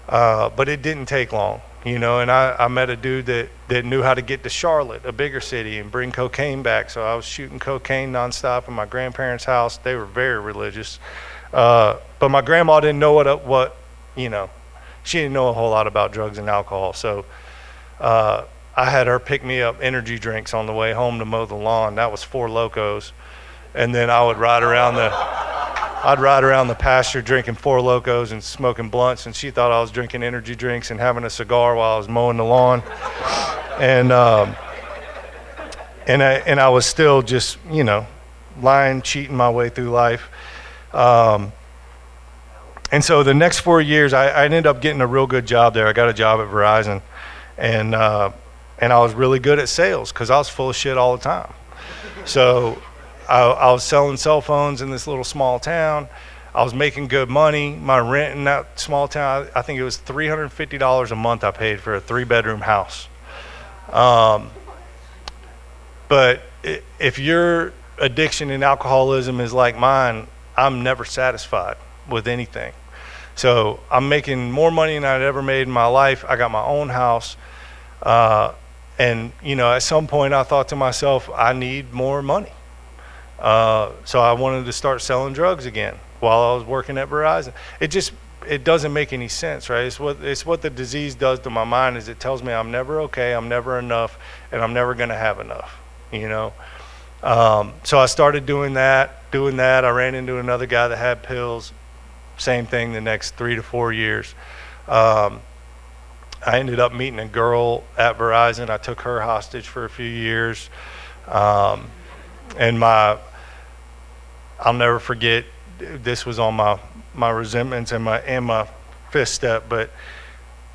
Speaker 1: but it didn't take long, you know, and I met a dude that knew how to get to Charlotte, a bigger city, and bring cocaine back. So I was shooting cocaine nonstop in my grandparents' house. They were very religious. But my grandma didn't know what, you know, she didn't know a whole lot about drugs and alcohol. So I had her pick me up energy drinks on the way home to mow the lawn. That was 4 Locos. And then I would ride around the pasture drinking 4 Locos and smoking blunts, and she thought I was drinking energy drinks and having a cigar while I was mowing the lawn. And I was still just, you know, lying, cheating my way through life. And so the next 4 years, I ended up getting a real good job there. I got a job at Verizon, and I was really good at sales because I was full of shit all the time. So I was selling cell phones in this little small town. I was making good money. My rent in that small town, I think it was $350 a month I paid for a 3-bedroom house. But if your addiction and alcoholism is like mine, I'm never satisfied with anything. So I'm making more money than I'd ever made in my life. I got my own house. And, you know, at some point I thought to myself, I need more money. So I wanted to start selling drugs again while I was working at Verizon. It doesn't make any sense, right? It's what the disease does to my mind, is it tells me I'm never okay, I'm never enough, and I'm never gonna have enough, you know? So I started doing that. I ran into another guy that had pills. Same thing the next 3 to 4 years. I ended up meeting a girl at Verizon. I took her hostage for a few years. Um, and I'll never forget, this was on my resentments and my fifth step, but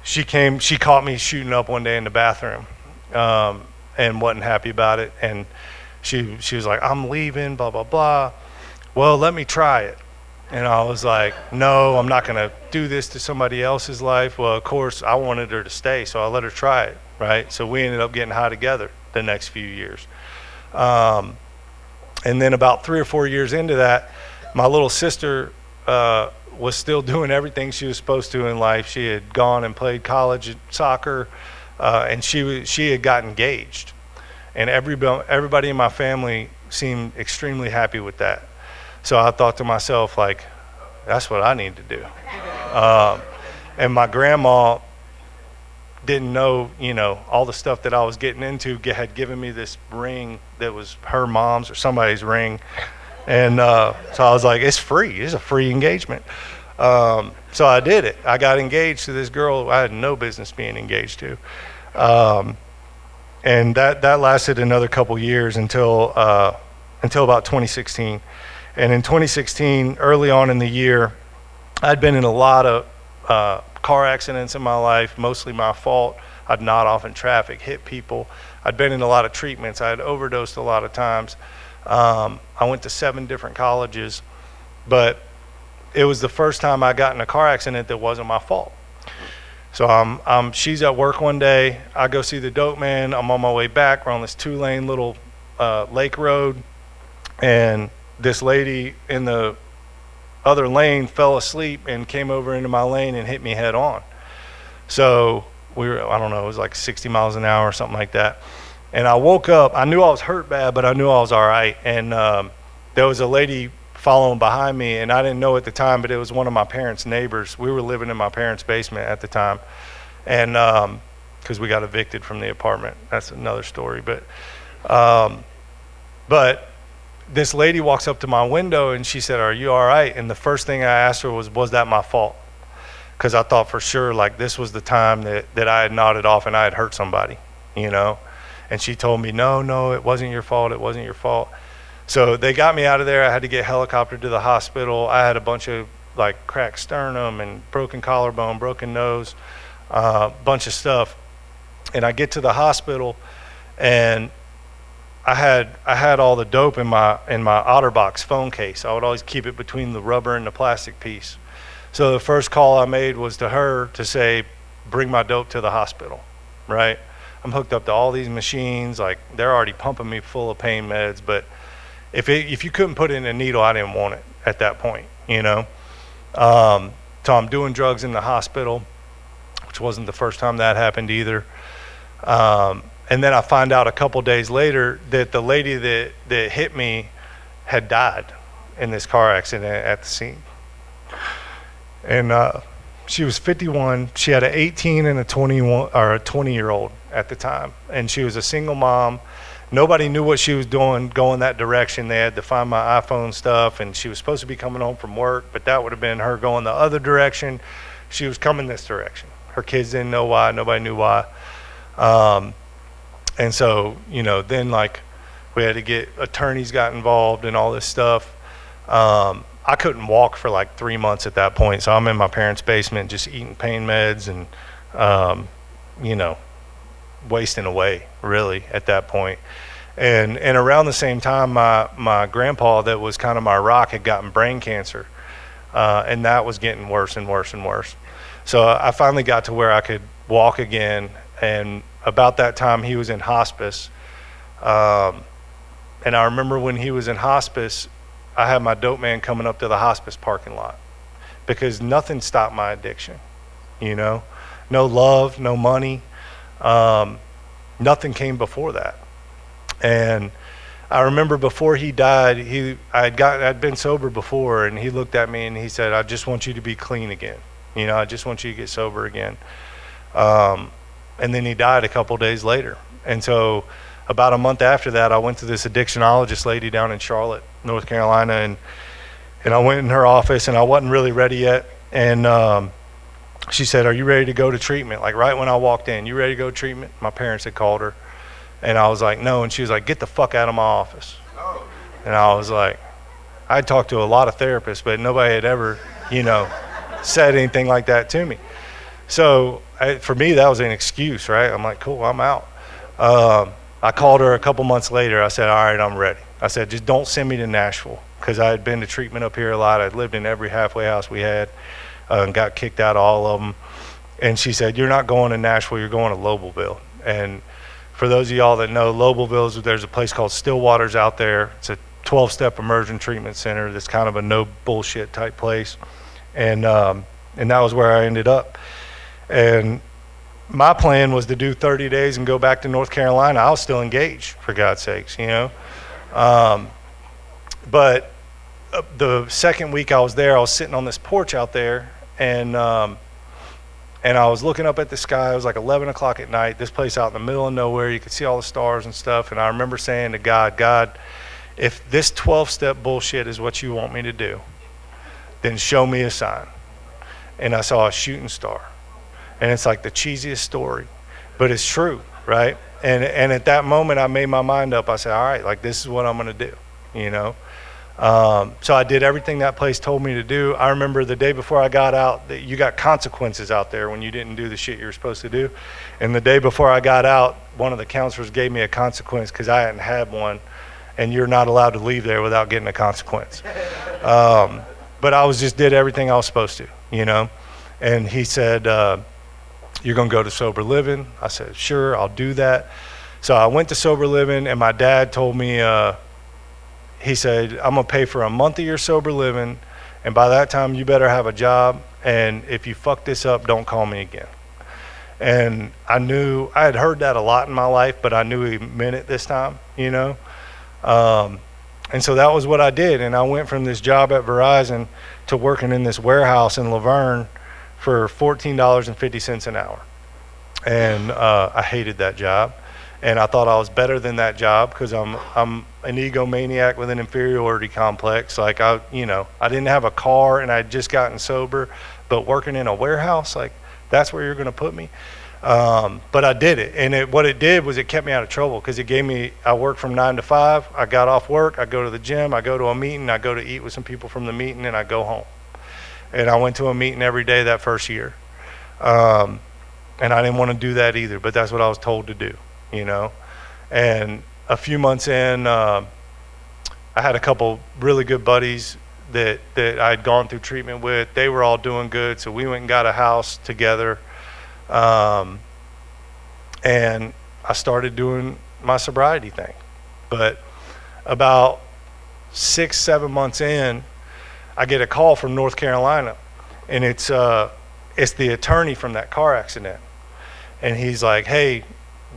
Speaker 1: she caught me shooting up one day in the bathroom, and wasn't happy about it. And she was like, I'm leaving, blah, blah, blah. Well, let me try it. And I was like, no, I'm not going to do this to somebody else's life. Well, of course, I wanted her to stay, so I let her try it, right? So we ended up getting high together the next few years. And then about 3 or 4 years into that, my little sister was still doing everything she was supposed to in life. She had gone and played college soccer, and she had got engaged. And everybody in my family seemed extremely happy with that. So I thought to myself, like, that's what I need to do. And my grandma didn't know, all the stuff that I was getting into, had given me this ring that was her mom's or somebody's ring. And so I was like, it's free. It's a free engagement. So I did it. I got engaged to this girl I had no business being engaged to. And that lasted another couple years until about 2016. And in 2016, early on in the year, I'd been in a lot of car accidents in my life, mostly my fault. I'd nod off in traffic, hit people. I'd been in a lot of treatments. I had overdosed a lot of times. I went to 7 different colleges, but it was the first time I got in a car accident that wasn't my fault. So she's at work one day. I go see the dope man. I'm on my way back. We're on this 2-lane little lake road, and this lady in the other lane fell asleep and came over into my lane and hit me head on. So I don't know, it was like 60 miles an hour or something like that. And I woke up, I knew I was hurt bad, but I knew I was all right. And there was a lady following behind me, and I didn't know at the time, but it was one of my parents' neighbors. We were living in my parents' basement at the time, and because we got evicted from the apartment. That's another story. But this lady walks up to my window and she said, "Are you all right?" And the first thing I asked her was that my fault? Because I thought for sure, like, this was the time that I had nodded off and I had hurt somebody, And she told me, no, it wasn't your fault. It wasn't your fault. So they got me out of there. I had to get helicoptered to the hospital. I had a bunch of like cracked sternum and broken collarbone, broken nose, bunch of stuff. And I get to the hospital, and I had all the dope in my OtterBox phone case. I would always keep it between the rubber and the plastic piece. So the first call I made was to her to say, bring my dope to the hospital, right? I'm hooked up to all these machines. Like, they're already pumping me full of pain meds, but if you couldn't put it in a needle, I didn't want it at that point, So I'm doing drugs in the hospital, which wasn't the first time that happened either. And then I find out a couple days later that the lady that hit me had died in this car accident at the scene. And she was 51. She had an 18 and a 21 or a 20-year-old at the time, and she was a single mom. Nobody knew what she was doing going that direction. They had to find my iPhone stuff, and she was supposed to be coming home from work, but that would have been her going the other direction. She was coming this direction. Her kids didn't know why. Nobody knew why. And so, then like we had to get attorneys got involved and all this stuff. I couldn't walk for like 3 months at that point. So I'm in my parents' basement just eating pain meds and, wasting away really at that point. And around the same time, my grandpa that was kind of my rock had gotten brain cancer. And that was getting worse and worse and worse. So I finally got to where I could walk again. And about that time he was in hospice. And I remember when he was in hospice, I had my dope man coming up to the hospice parking lot because nothing stopped my addiction, no love, no money, nothing came before that. And I remember before he died, I'd been sober before, and he looked at me and he said, "I just want you to be clean again. I just want you to get sober again." And then he died a couple days later. And so about a month after that, I went to this addictionologist lady down in Charlotte, North Carolina, and I went in her office, and I wasn't really ready yet. And she said, "Are you ready to go to treatment?" Like right when I walked in, "You ready to go to treatment?" My parents had called her, and I was like, "No." And she was like, "Get the fuck out of my office." And I was like, I talked to a lot of therapists, but nobody had ever, said anything like that to me. So for me, that was an excuse, right? I'm like, cool, I'm out. I called her a couple months later. I said, all right, I'm ready. I said, just don't send me to Nashville, because I had been to treatment up here a lot. I'd lived in every halfway house we had, and got kicked out of all of them. And she said, you're not going to Nashville, you're going to Lobelville. And for those of y'all that know, Lobelville, there's a place called Stillwater's out there. It's a 12-step immersion treatment center that's kind of a no bullshit type place. And that was where I ended up. And my plan was to do 30 days and go back to North Carolina. I was still engaged, for God's sakes, But the second week I was there, I was sitting on this porch out there, and I was looking up at the sky. It was like 11 o'clock at night, this place out in the middle of nowhere. You could see all the stars and stuff. And I remember saying to God, if this 12-step bullshit is what you want me to do, then show me a sign. And I saw a shooting star. And it's like the cheesiest story, but it's true, right? And at that moment, I made my mind up. I said, all right, like this is what I'm going to do, So I did everything that place told me to do. I remember the day before I got out, that you got consequences out there when you didn't do the shit you were supposed to do. And the day before I got out, one of the counselors gave me a consequence because I hadn't had one, and you're not allowed to leave there without getting a consequence. But I just did everything I was supposed to, And he said, you're going to go to sober living? I said, sure, I'll do that. So I went to sober living, and my dad told me, he said, I'm going to pay for a month of your sober living, and by that time you better have a job, and if you fuck this up, don't call me again. And I knew, I had heard that a lot in my life, but I knew he meant it this time, And so that was what I did. And I went from this job at Verizon to working in this warehouse in Laverne for $14.50 an hour. And I hated that job. And I thought I was better than that job because I'm an egomaniac with an inferiority complex. Like I didn't have a car and I'd just gotten sober, but working in a warehouse, like that's where you're going to put me. But I did it, and what it did was it kept me out of trouble because it gave me, I worked from 9 to 5, I got off work, I go to the gym, I go to a meeting, I go to eat with some people from the meeting, and I go home. And I went to a meeting every day that first year. And I didn't want to do that either, but that's what I was told to do, And a few months in, I had a couple really good buddies that I had gone through treatment with. They were all doing good, so we went and got a house together. And I started doing my sobriety thing. But about 6-7 months in, I get a call from North Carolina, and it's the attorney from that car accident. And he's like, hey,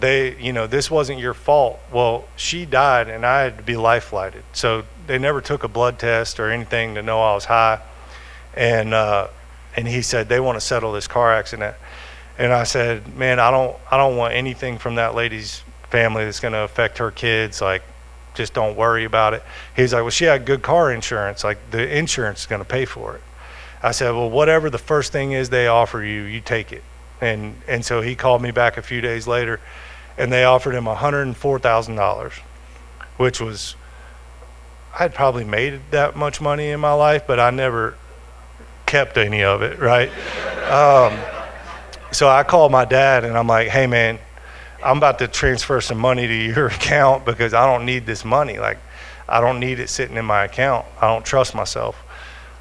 Speaker 1: this wasn't your fault. Well, she died and I had to be life flighted. So they never took a blood test or anything to know I was high. And he said, they want to settle this car accident. And I said, man, I don't want anything from that lady's family that's going to affect her kids. Like, just don't worry about it. He's like, well, she had good car insurance. Like, the insurance is going to pay for it. I said, well, whatever the first thing is they offer you, you take it. And so he called me back a few days later, and they offered him $104,000, which was, I'd probably made that much money in my life, but I never kept any of it, right? So I called my dad and I'm like, hey man, I'm about to transfer some money to your account because I don't need this money. Like, I don't need it sitting in my account. I don't trust myself.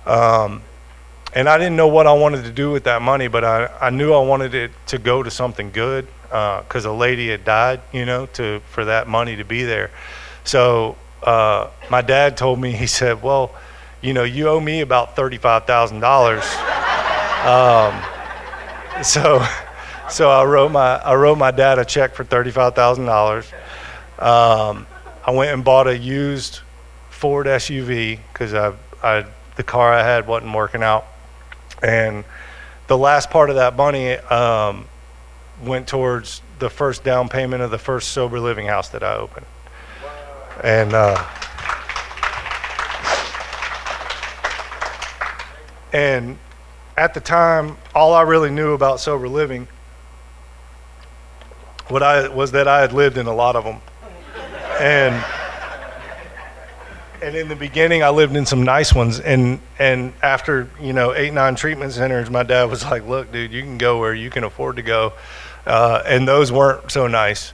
Speaker 1: And I didn't know what I wanted to do with that money, but I knew I wanted it to go to something good because a lady had died, for that money to be there. So my dad told me, he said, well, you owe me about $35,000. So I wrote my dad a check for $35,000. I went and bought a used Ford SUV because the car I had wasn't working out, and the last part of that money went towards the first down payment of the first sober living house that I opened. And at the time, all I really knew about sober living was that I had lived in a lot of them. And in the beginning, I lived in some nice ones. And after, 8, 9 treatment centers, my dad was like, look, dude, you can go where you can afford to go. And those weren't so nice.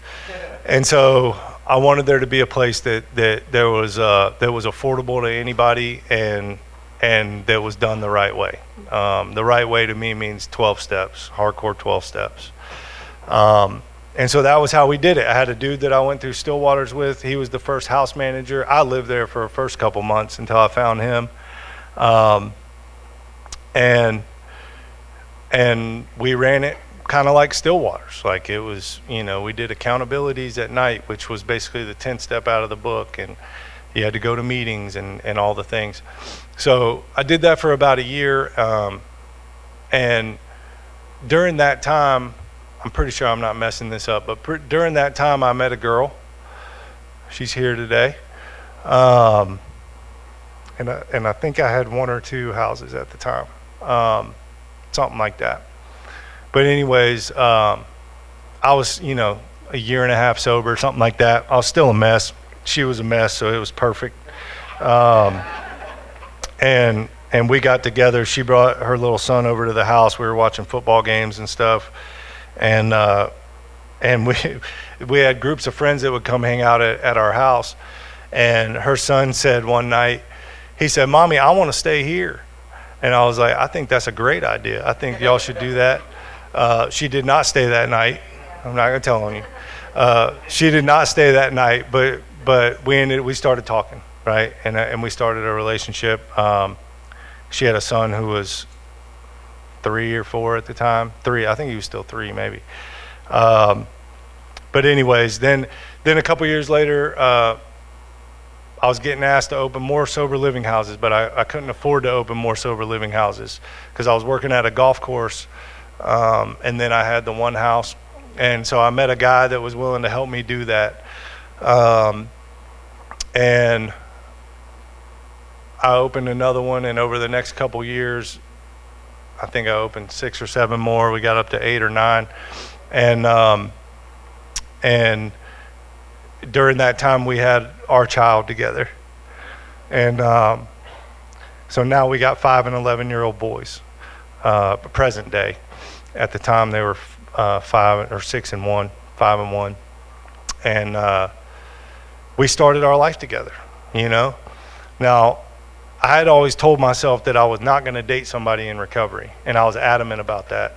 Speaker 1: And so I wanted there to be a place that was affordable to anybody and that was done the right way. The right way to me means 12 steps, hardcore 12 steps. And so that was how we did it. I had a dude that I went through Stillwaters with. He was the first house manager. I lived there for the first couple months until I found him. And we ran it kind of like Stillwaters. Like it was, we did accountabilities at night, which was basically the 10th step out of the book. And you had to go to meetings and all the things. So I did that for about a year. And during that time, I'm pretty sure I'm not messing this up, but during that time I met a girl. She's here today. And I think I had 1 or 2 houses at the time. Something like that. But anyways, I was, a year and a half sober, something like that. I was still a mess. She was a mess, so it was perfect. And we got together. She brought her little son over to the house. We were watching football games and stuff. And we had groups of friends that would come hang out at our house. And her son said one night, he said, Mommy, I want to stay here. And I was like, I think that's a great idea. I think y'all should do that. She did not stay that night. I'm not going to tell on you. She did not stay that night, but we started talking, right? And we started a relationship. She had a son who was 3 or 4 at the time. 3, I think he was still 3 maybe. But anyways, then a couple years later, I was getting asked to open more sober living houses, but I couldn't afford to open more sober living houses because I was working at a golf course, and then I had the one house. And so I met a guy that was willing to help me do that. And I opened another one, and over the next couple years, I think I opened 6 or 7 more. We got up to 8 or 9. And during that time, we had our child together. And so now we got 5 and 11-year-old boys, present day. At the time, they were 5 or 6 and 1, 5 and 1. And we started our life together, Now, I had always told myself that I was not going to date somebody in recovery, and I was adamant about that.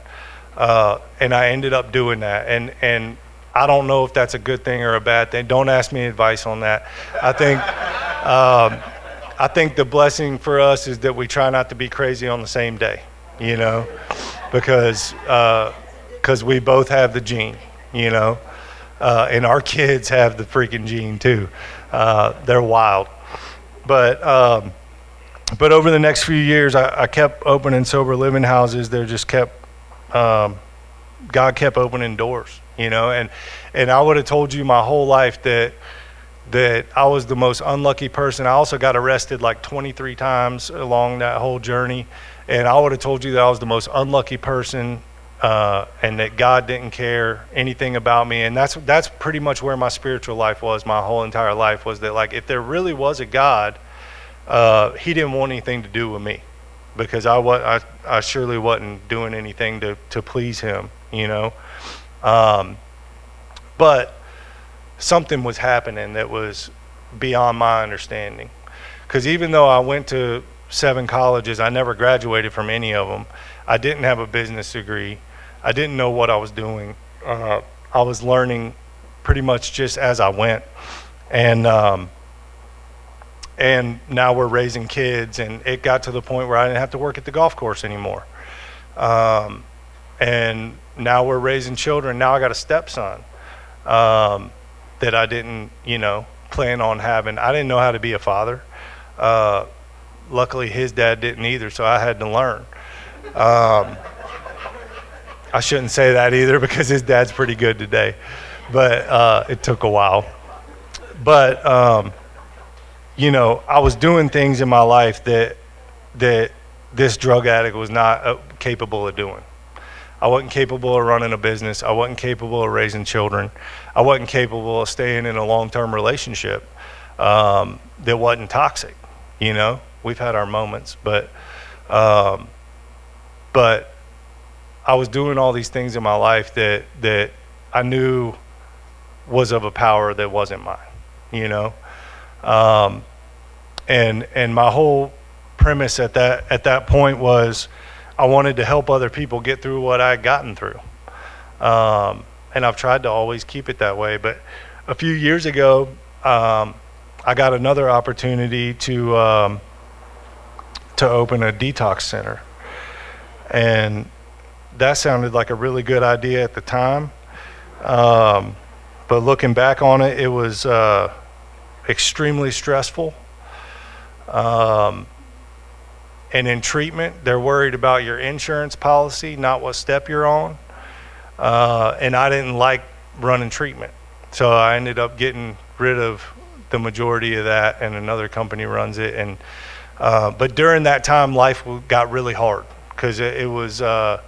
Speaker 1: And I ended up doing that. And I don't know if that's a good thing or a bad thing. Don't ask me advice on that. I think the blessing for us is that we try not to be crazy on the same day, because we both have the gene, and our kids have the freaking gene too. They're wild. But over the next few years, I kept opening sober living houses. There just kept, God kept opening doors, and I would have told you my whole life that I was the most unlucky person. I also got arrested like 23 times along that whole journey, and I would have told you that I was the most unlucky person, and that God didn't care anything about me. And that's pretty much where my spiritual life was. My whole entire life was that, like, if there really was a God, he didn't want anything to do with me, because I surely wasn't doing anything to please him, but something was happening that was beyond my understanding. Because even though I went to 7 colleges, I never graduated from any of them. I didn't have a business degree. I didn't know what I was doing. I was learning pretty much just as I went. And now we're raising kids, and it got to the point where I didn't have to work at the golf course anymore. And now we're raising children. Now I got a stepson that I didn't, plan on having. I didn't know how to be a father. Luckily, his dad didn't either, so I had to learn. I shouldn't say that either, because his dad's pretty good today, but it took a while. But I was doing things in my life that this drug addict was not, capable of doing. I wasn't capable of running a business. I wasn't capable of raising children. I wasn't capable of staying in a long-term relationship that wasn't toxic. You know, we've had our moments, but I was doing all these things in my life that I knew was of a power that wasn't mine. You know, and my whole premise at that point was I wanted to help other people get through what I had gotten through. And I've tried to always keep it that way. But a few years ago, I got another opportunity to open a detox center. And that sounded like a really good idea at the time. But looking back on it, it was extremely stressful. And in treatment, they're worried about your insurance policy, not what step you're on. And I didn't like running treatment. So I ended up getting rid of the majority of that, and another company runs it. And but during that time, life got really hard because it was, I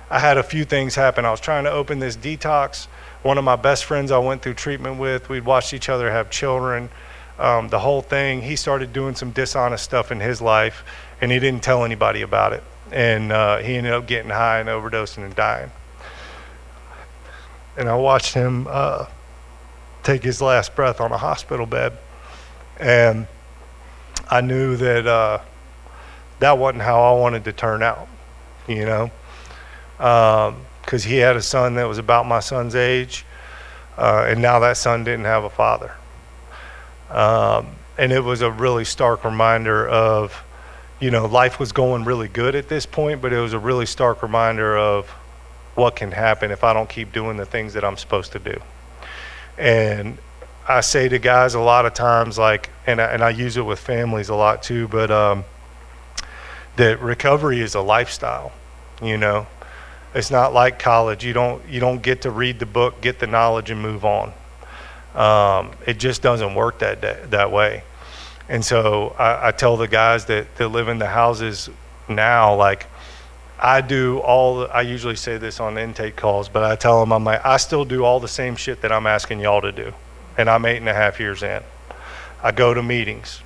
Speaker 1: had a few things happen. I was trying to open this detox. One of my best friends I went through treatment with, we'd watched each other have children. The whole thing, he started doing some dishonest stuff in his life, and he didn't tell anybody about it. And he ended up getting high and overdosing and dying. And I watched him take his last breath on a hospital bed. And I knew that that wasn't how I wanted to turn out, you know, because he had a son that was about my son's age, and now that son didn't have a father. And it was a really stark reminder of, you know, life was going really good at this point, but it was a really stark reminder of what can happen if I don't keep doing the things that I'm supposed to do. And I say to guys a lot of times, like, and I use it with families a lot too, but that recovery is a lifestyle, you know. It's not like college. You don't get to read the book, get the knowledge, and move on. It just doesn't work that way. And so I tell the guys that live in the houses now, like, I usually say this on intake calls, but I tell them, I'm like, I still do all the same shit that I'm asking y'all to do. And I'm 8.5 years in. I go to meetings.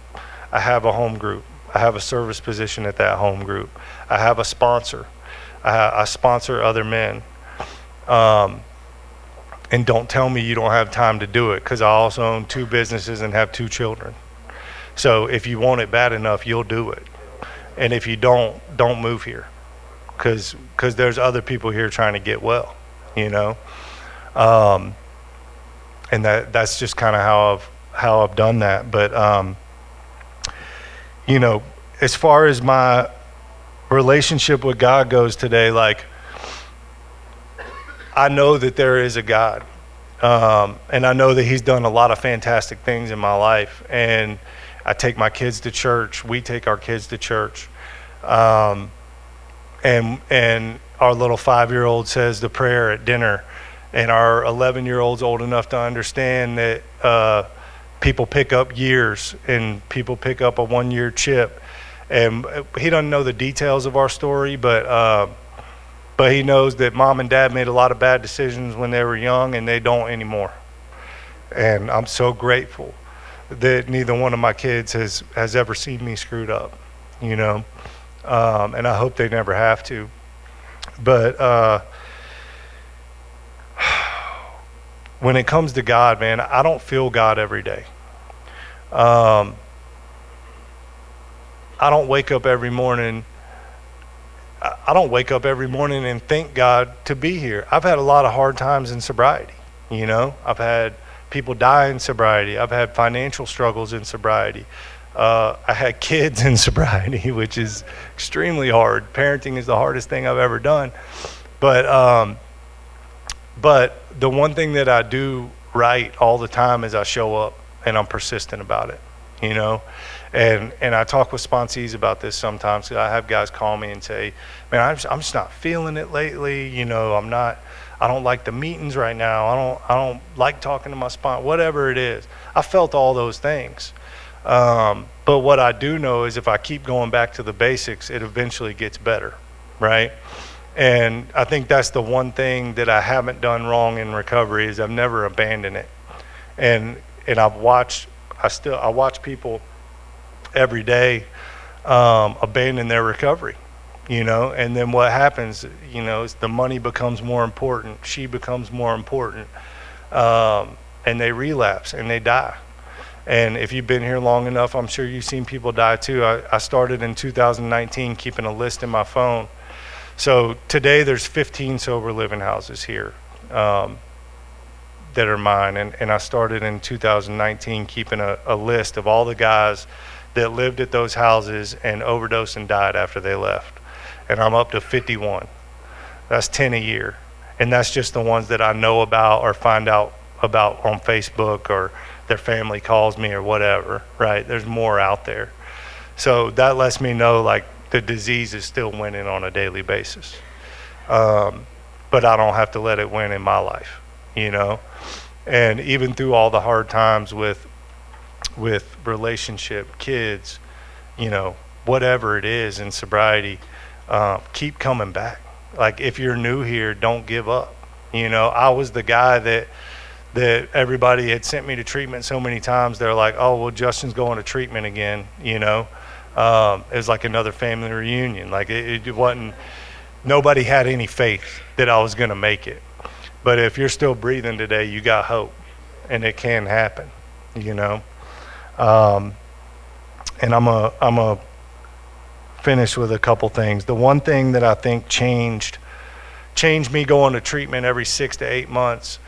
Speaker 1: I have a home group. I have a service position at that home group. I have a sponsor. I sponsor other men. And don't tell me you don't have time to do it, because I also own 2 businesses and have 2 children. So if you want it bad enough, you'll do it. And if you don't move here, because there's other people here trying to get well, you know. And that's just kind of how I've done that. But you know, as far as my relationship with God goes today, like, I know that there is a God, and I know that He's done a lot of fantastic things in my life. And I take my kids to church. We take our kids to church, and our little 5-year-old says the prayer at dinner, and our 11-year-old's old enough to understand that people pick up years, and people pick up a 1-year chip. And he doesn't know the details of our story, but he knows that mom and dad made a lot of bad decisions when they were young, and they don't anymore. And I'm so grateful that neither one of my kids has ever seen me screwed up, you know. And I hope they never have to. But when it comes to God, man, I don't feel God every day. I don't wake up every morning and thank God to be here. I've had a lot of hard times in sobriety, you know. I've had people die in sobriety. I've had financial struggles in sobriety. I had kids in sobriety, which is extremely hard. Parenting is the hardest thing I've ever done. But the one thing that I do right all the time is I show up, and I'm persistent about it, you know. And I talk with sponsees about this sometimes. I have guys call me and say, man, I'm just not feeling it lately. You know, I don't like the meetings right now. I don't like talking to my sponsor, whatever it is. I felt all those things. But what I do know is if I keep going back to the basics, it eventually gets better. right? And I think that's the one thing that I haven't done wrong in recovery is I've never abandoned it. And I watch people every day abandon their recovery, and then what happens, is the money becomes more important, she becomes more important, and they relapse and they die. And if you've been here long enough, I'm sure you've seen people die too. I started in 2019 keeping a list in my phone. So today there's 15 sober living houses here that are mine. And I started in 2019 keeping a list of all the guys that lived at those houses and overdosed and died after they left. And I'm up to 51. That's 10 a year. And that's just the ones that I know about or find out about on Facebook, or their family calls me or whatever, right? There's more out there. So that lets me know like the disease is still winning on a daily basis. But I don't have to let it win in my life, And even through all the hard times with relationship, kids, whatever it is in sobriety, keep coming back. Like if you're new here, don't give up. I was the guy that everybody had sent me to treatment so many times. They're like, oh, well, Justin's going to treatment again, It was like another family reunion. Like it wasn't, nobody had any faith that I was going to make it. But if you're still breathing today, you got hope, and it can happen, And I'm a finish with a couple things. The one thing that I think changed me going to treatment every 6 to 8 months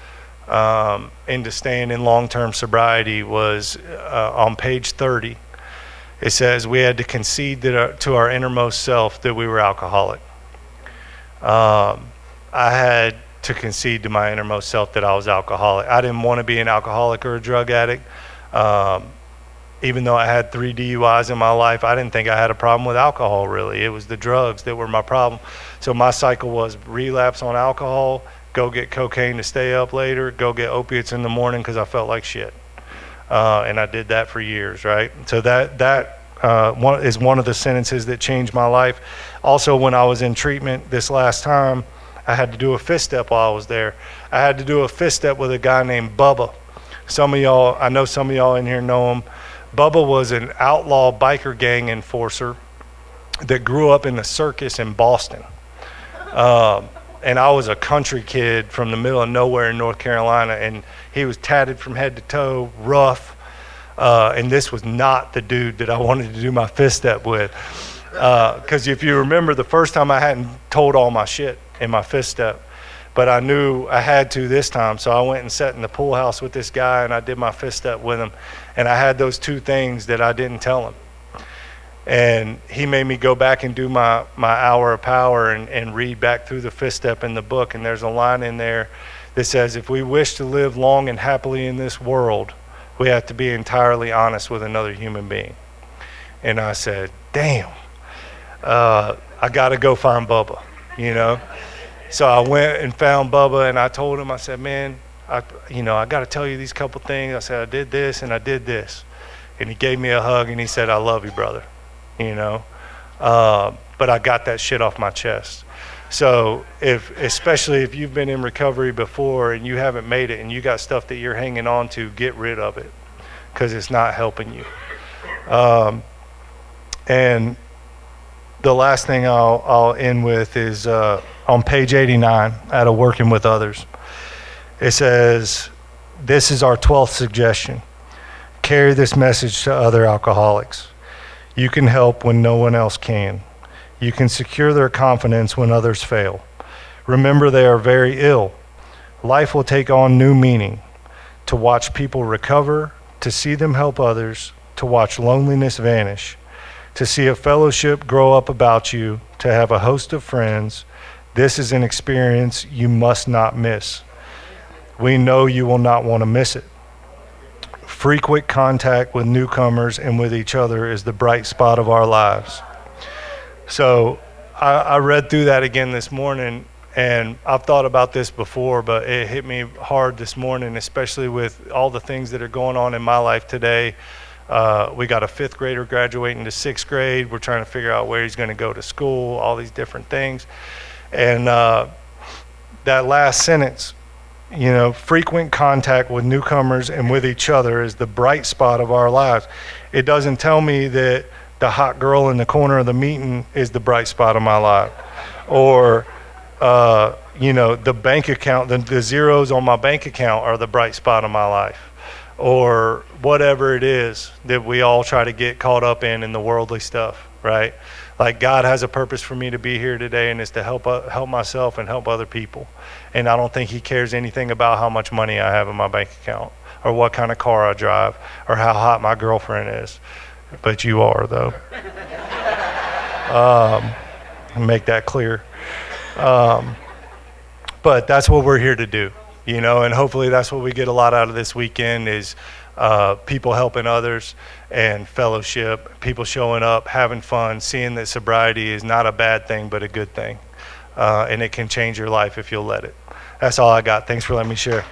Speaker 1: into staying in long-term sobriety was on page 30. It says we had to concede to our innermost self that we were alcoholic. I had to concede to my innermost self that I was alcoholic. I didn't want to be an alcoholic or a drug addict. Even though I had 3 DUIs in my life, I didn't think I had a problem with alcohol, really. It was the drugs that were my problem. So my cycle was relapse on alcohol, go get cocaine to stay up later, go get opiates in the morning because I felt like shit. And I did that for years, right? So that is one of the sentences that changed my life. Also, when I was in treatment this last time, I had to do a fifth step while I was there. I had to do a fifth step with a guy named Bubba. I know some of y'all in here know him. Bubba was an outlaw biker gang enforcer that grew up in the circus in Boston. And I was a country kid from the middle of nowhere in North Carolina, and he was tatted from head to toe, rough. And this was not the dude that I wanted to do my fifth step with. Because if you remember, the first time I hadn't told all my shit in my fifth step, but I knew I had to this time. So I went and sat in the pool house with this guy, and I did my fifth step with him. And I had those 2 things that I didn't tell him. And he made me go back and do my hour of power and read back through the fifth step in the book. And there's a line in there that says, if we wish to live long and happily in this world, we have to be entirely honest with another human being. And I said, damn, I got to go find Bubba, So I went and found Bubba, and I told him, I said, man, I got to tell you these couple things. I said, I did this and I did this. And he gave me a hug and he said, I love you, brother. But I got that shit off my chest. So especially if you've been in recovery before and you haven't made it and you got stuff that you're hanging on to, get rid of it, because it's not helping you. And the last thing I'll end with is on page 89 out of Working with Others. It says, this is our 12th suggestion. Carry this message to other alcoholics. You can help when no one else can. You can secure their confidence when others fail. Remember, they are very ill. Life will take on new meaning. To watch people recover, to see them help others, to watch loneliness vanish, to see a fellowship grow up about you, to have a host of friends. This is an experience you must not miss. We know you will not want to miss it. Frequent contact with newcomers and with each other is the bright spot of our lives. So I read through that again this morning, and I've thought about this before, but it hit me hard this morning, especially with all the things that are going on in my life today. We got a fifth grader graduating to sixth grade. We're trying to figure out where he's going to go to school, all these different things. And that last sentence, frequent contact with newcomers and with each other is the bright spot of our lives. It doesn't tell me that the hot girl in the corner of the meeting is the bright spot of my life, or the bank account, the zeros on my bank account are the bright spot of my life, or whatever it is that we all try to get caught up in the worldly stuff, right? Like, God has a purpose for me to be here today, and it's to help myself and help other people. And I don't think he cares anything about how much money I have in my bank account, or what kind of car I drive, or how hot my girlfriend is. But you are, though. Make that clear. But that's what we're here to do, and hopefully that's what we get a lot out of this weekend is people helping others and fellowship, people showing up, having fun, seeing that sobriety is not a bad thing but a good thing, and it can change your life if you'll let it. That's all I got. Thanks for letting me share.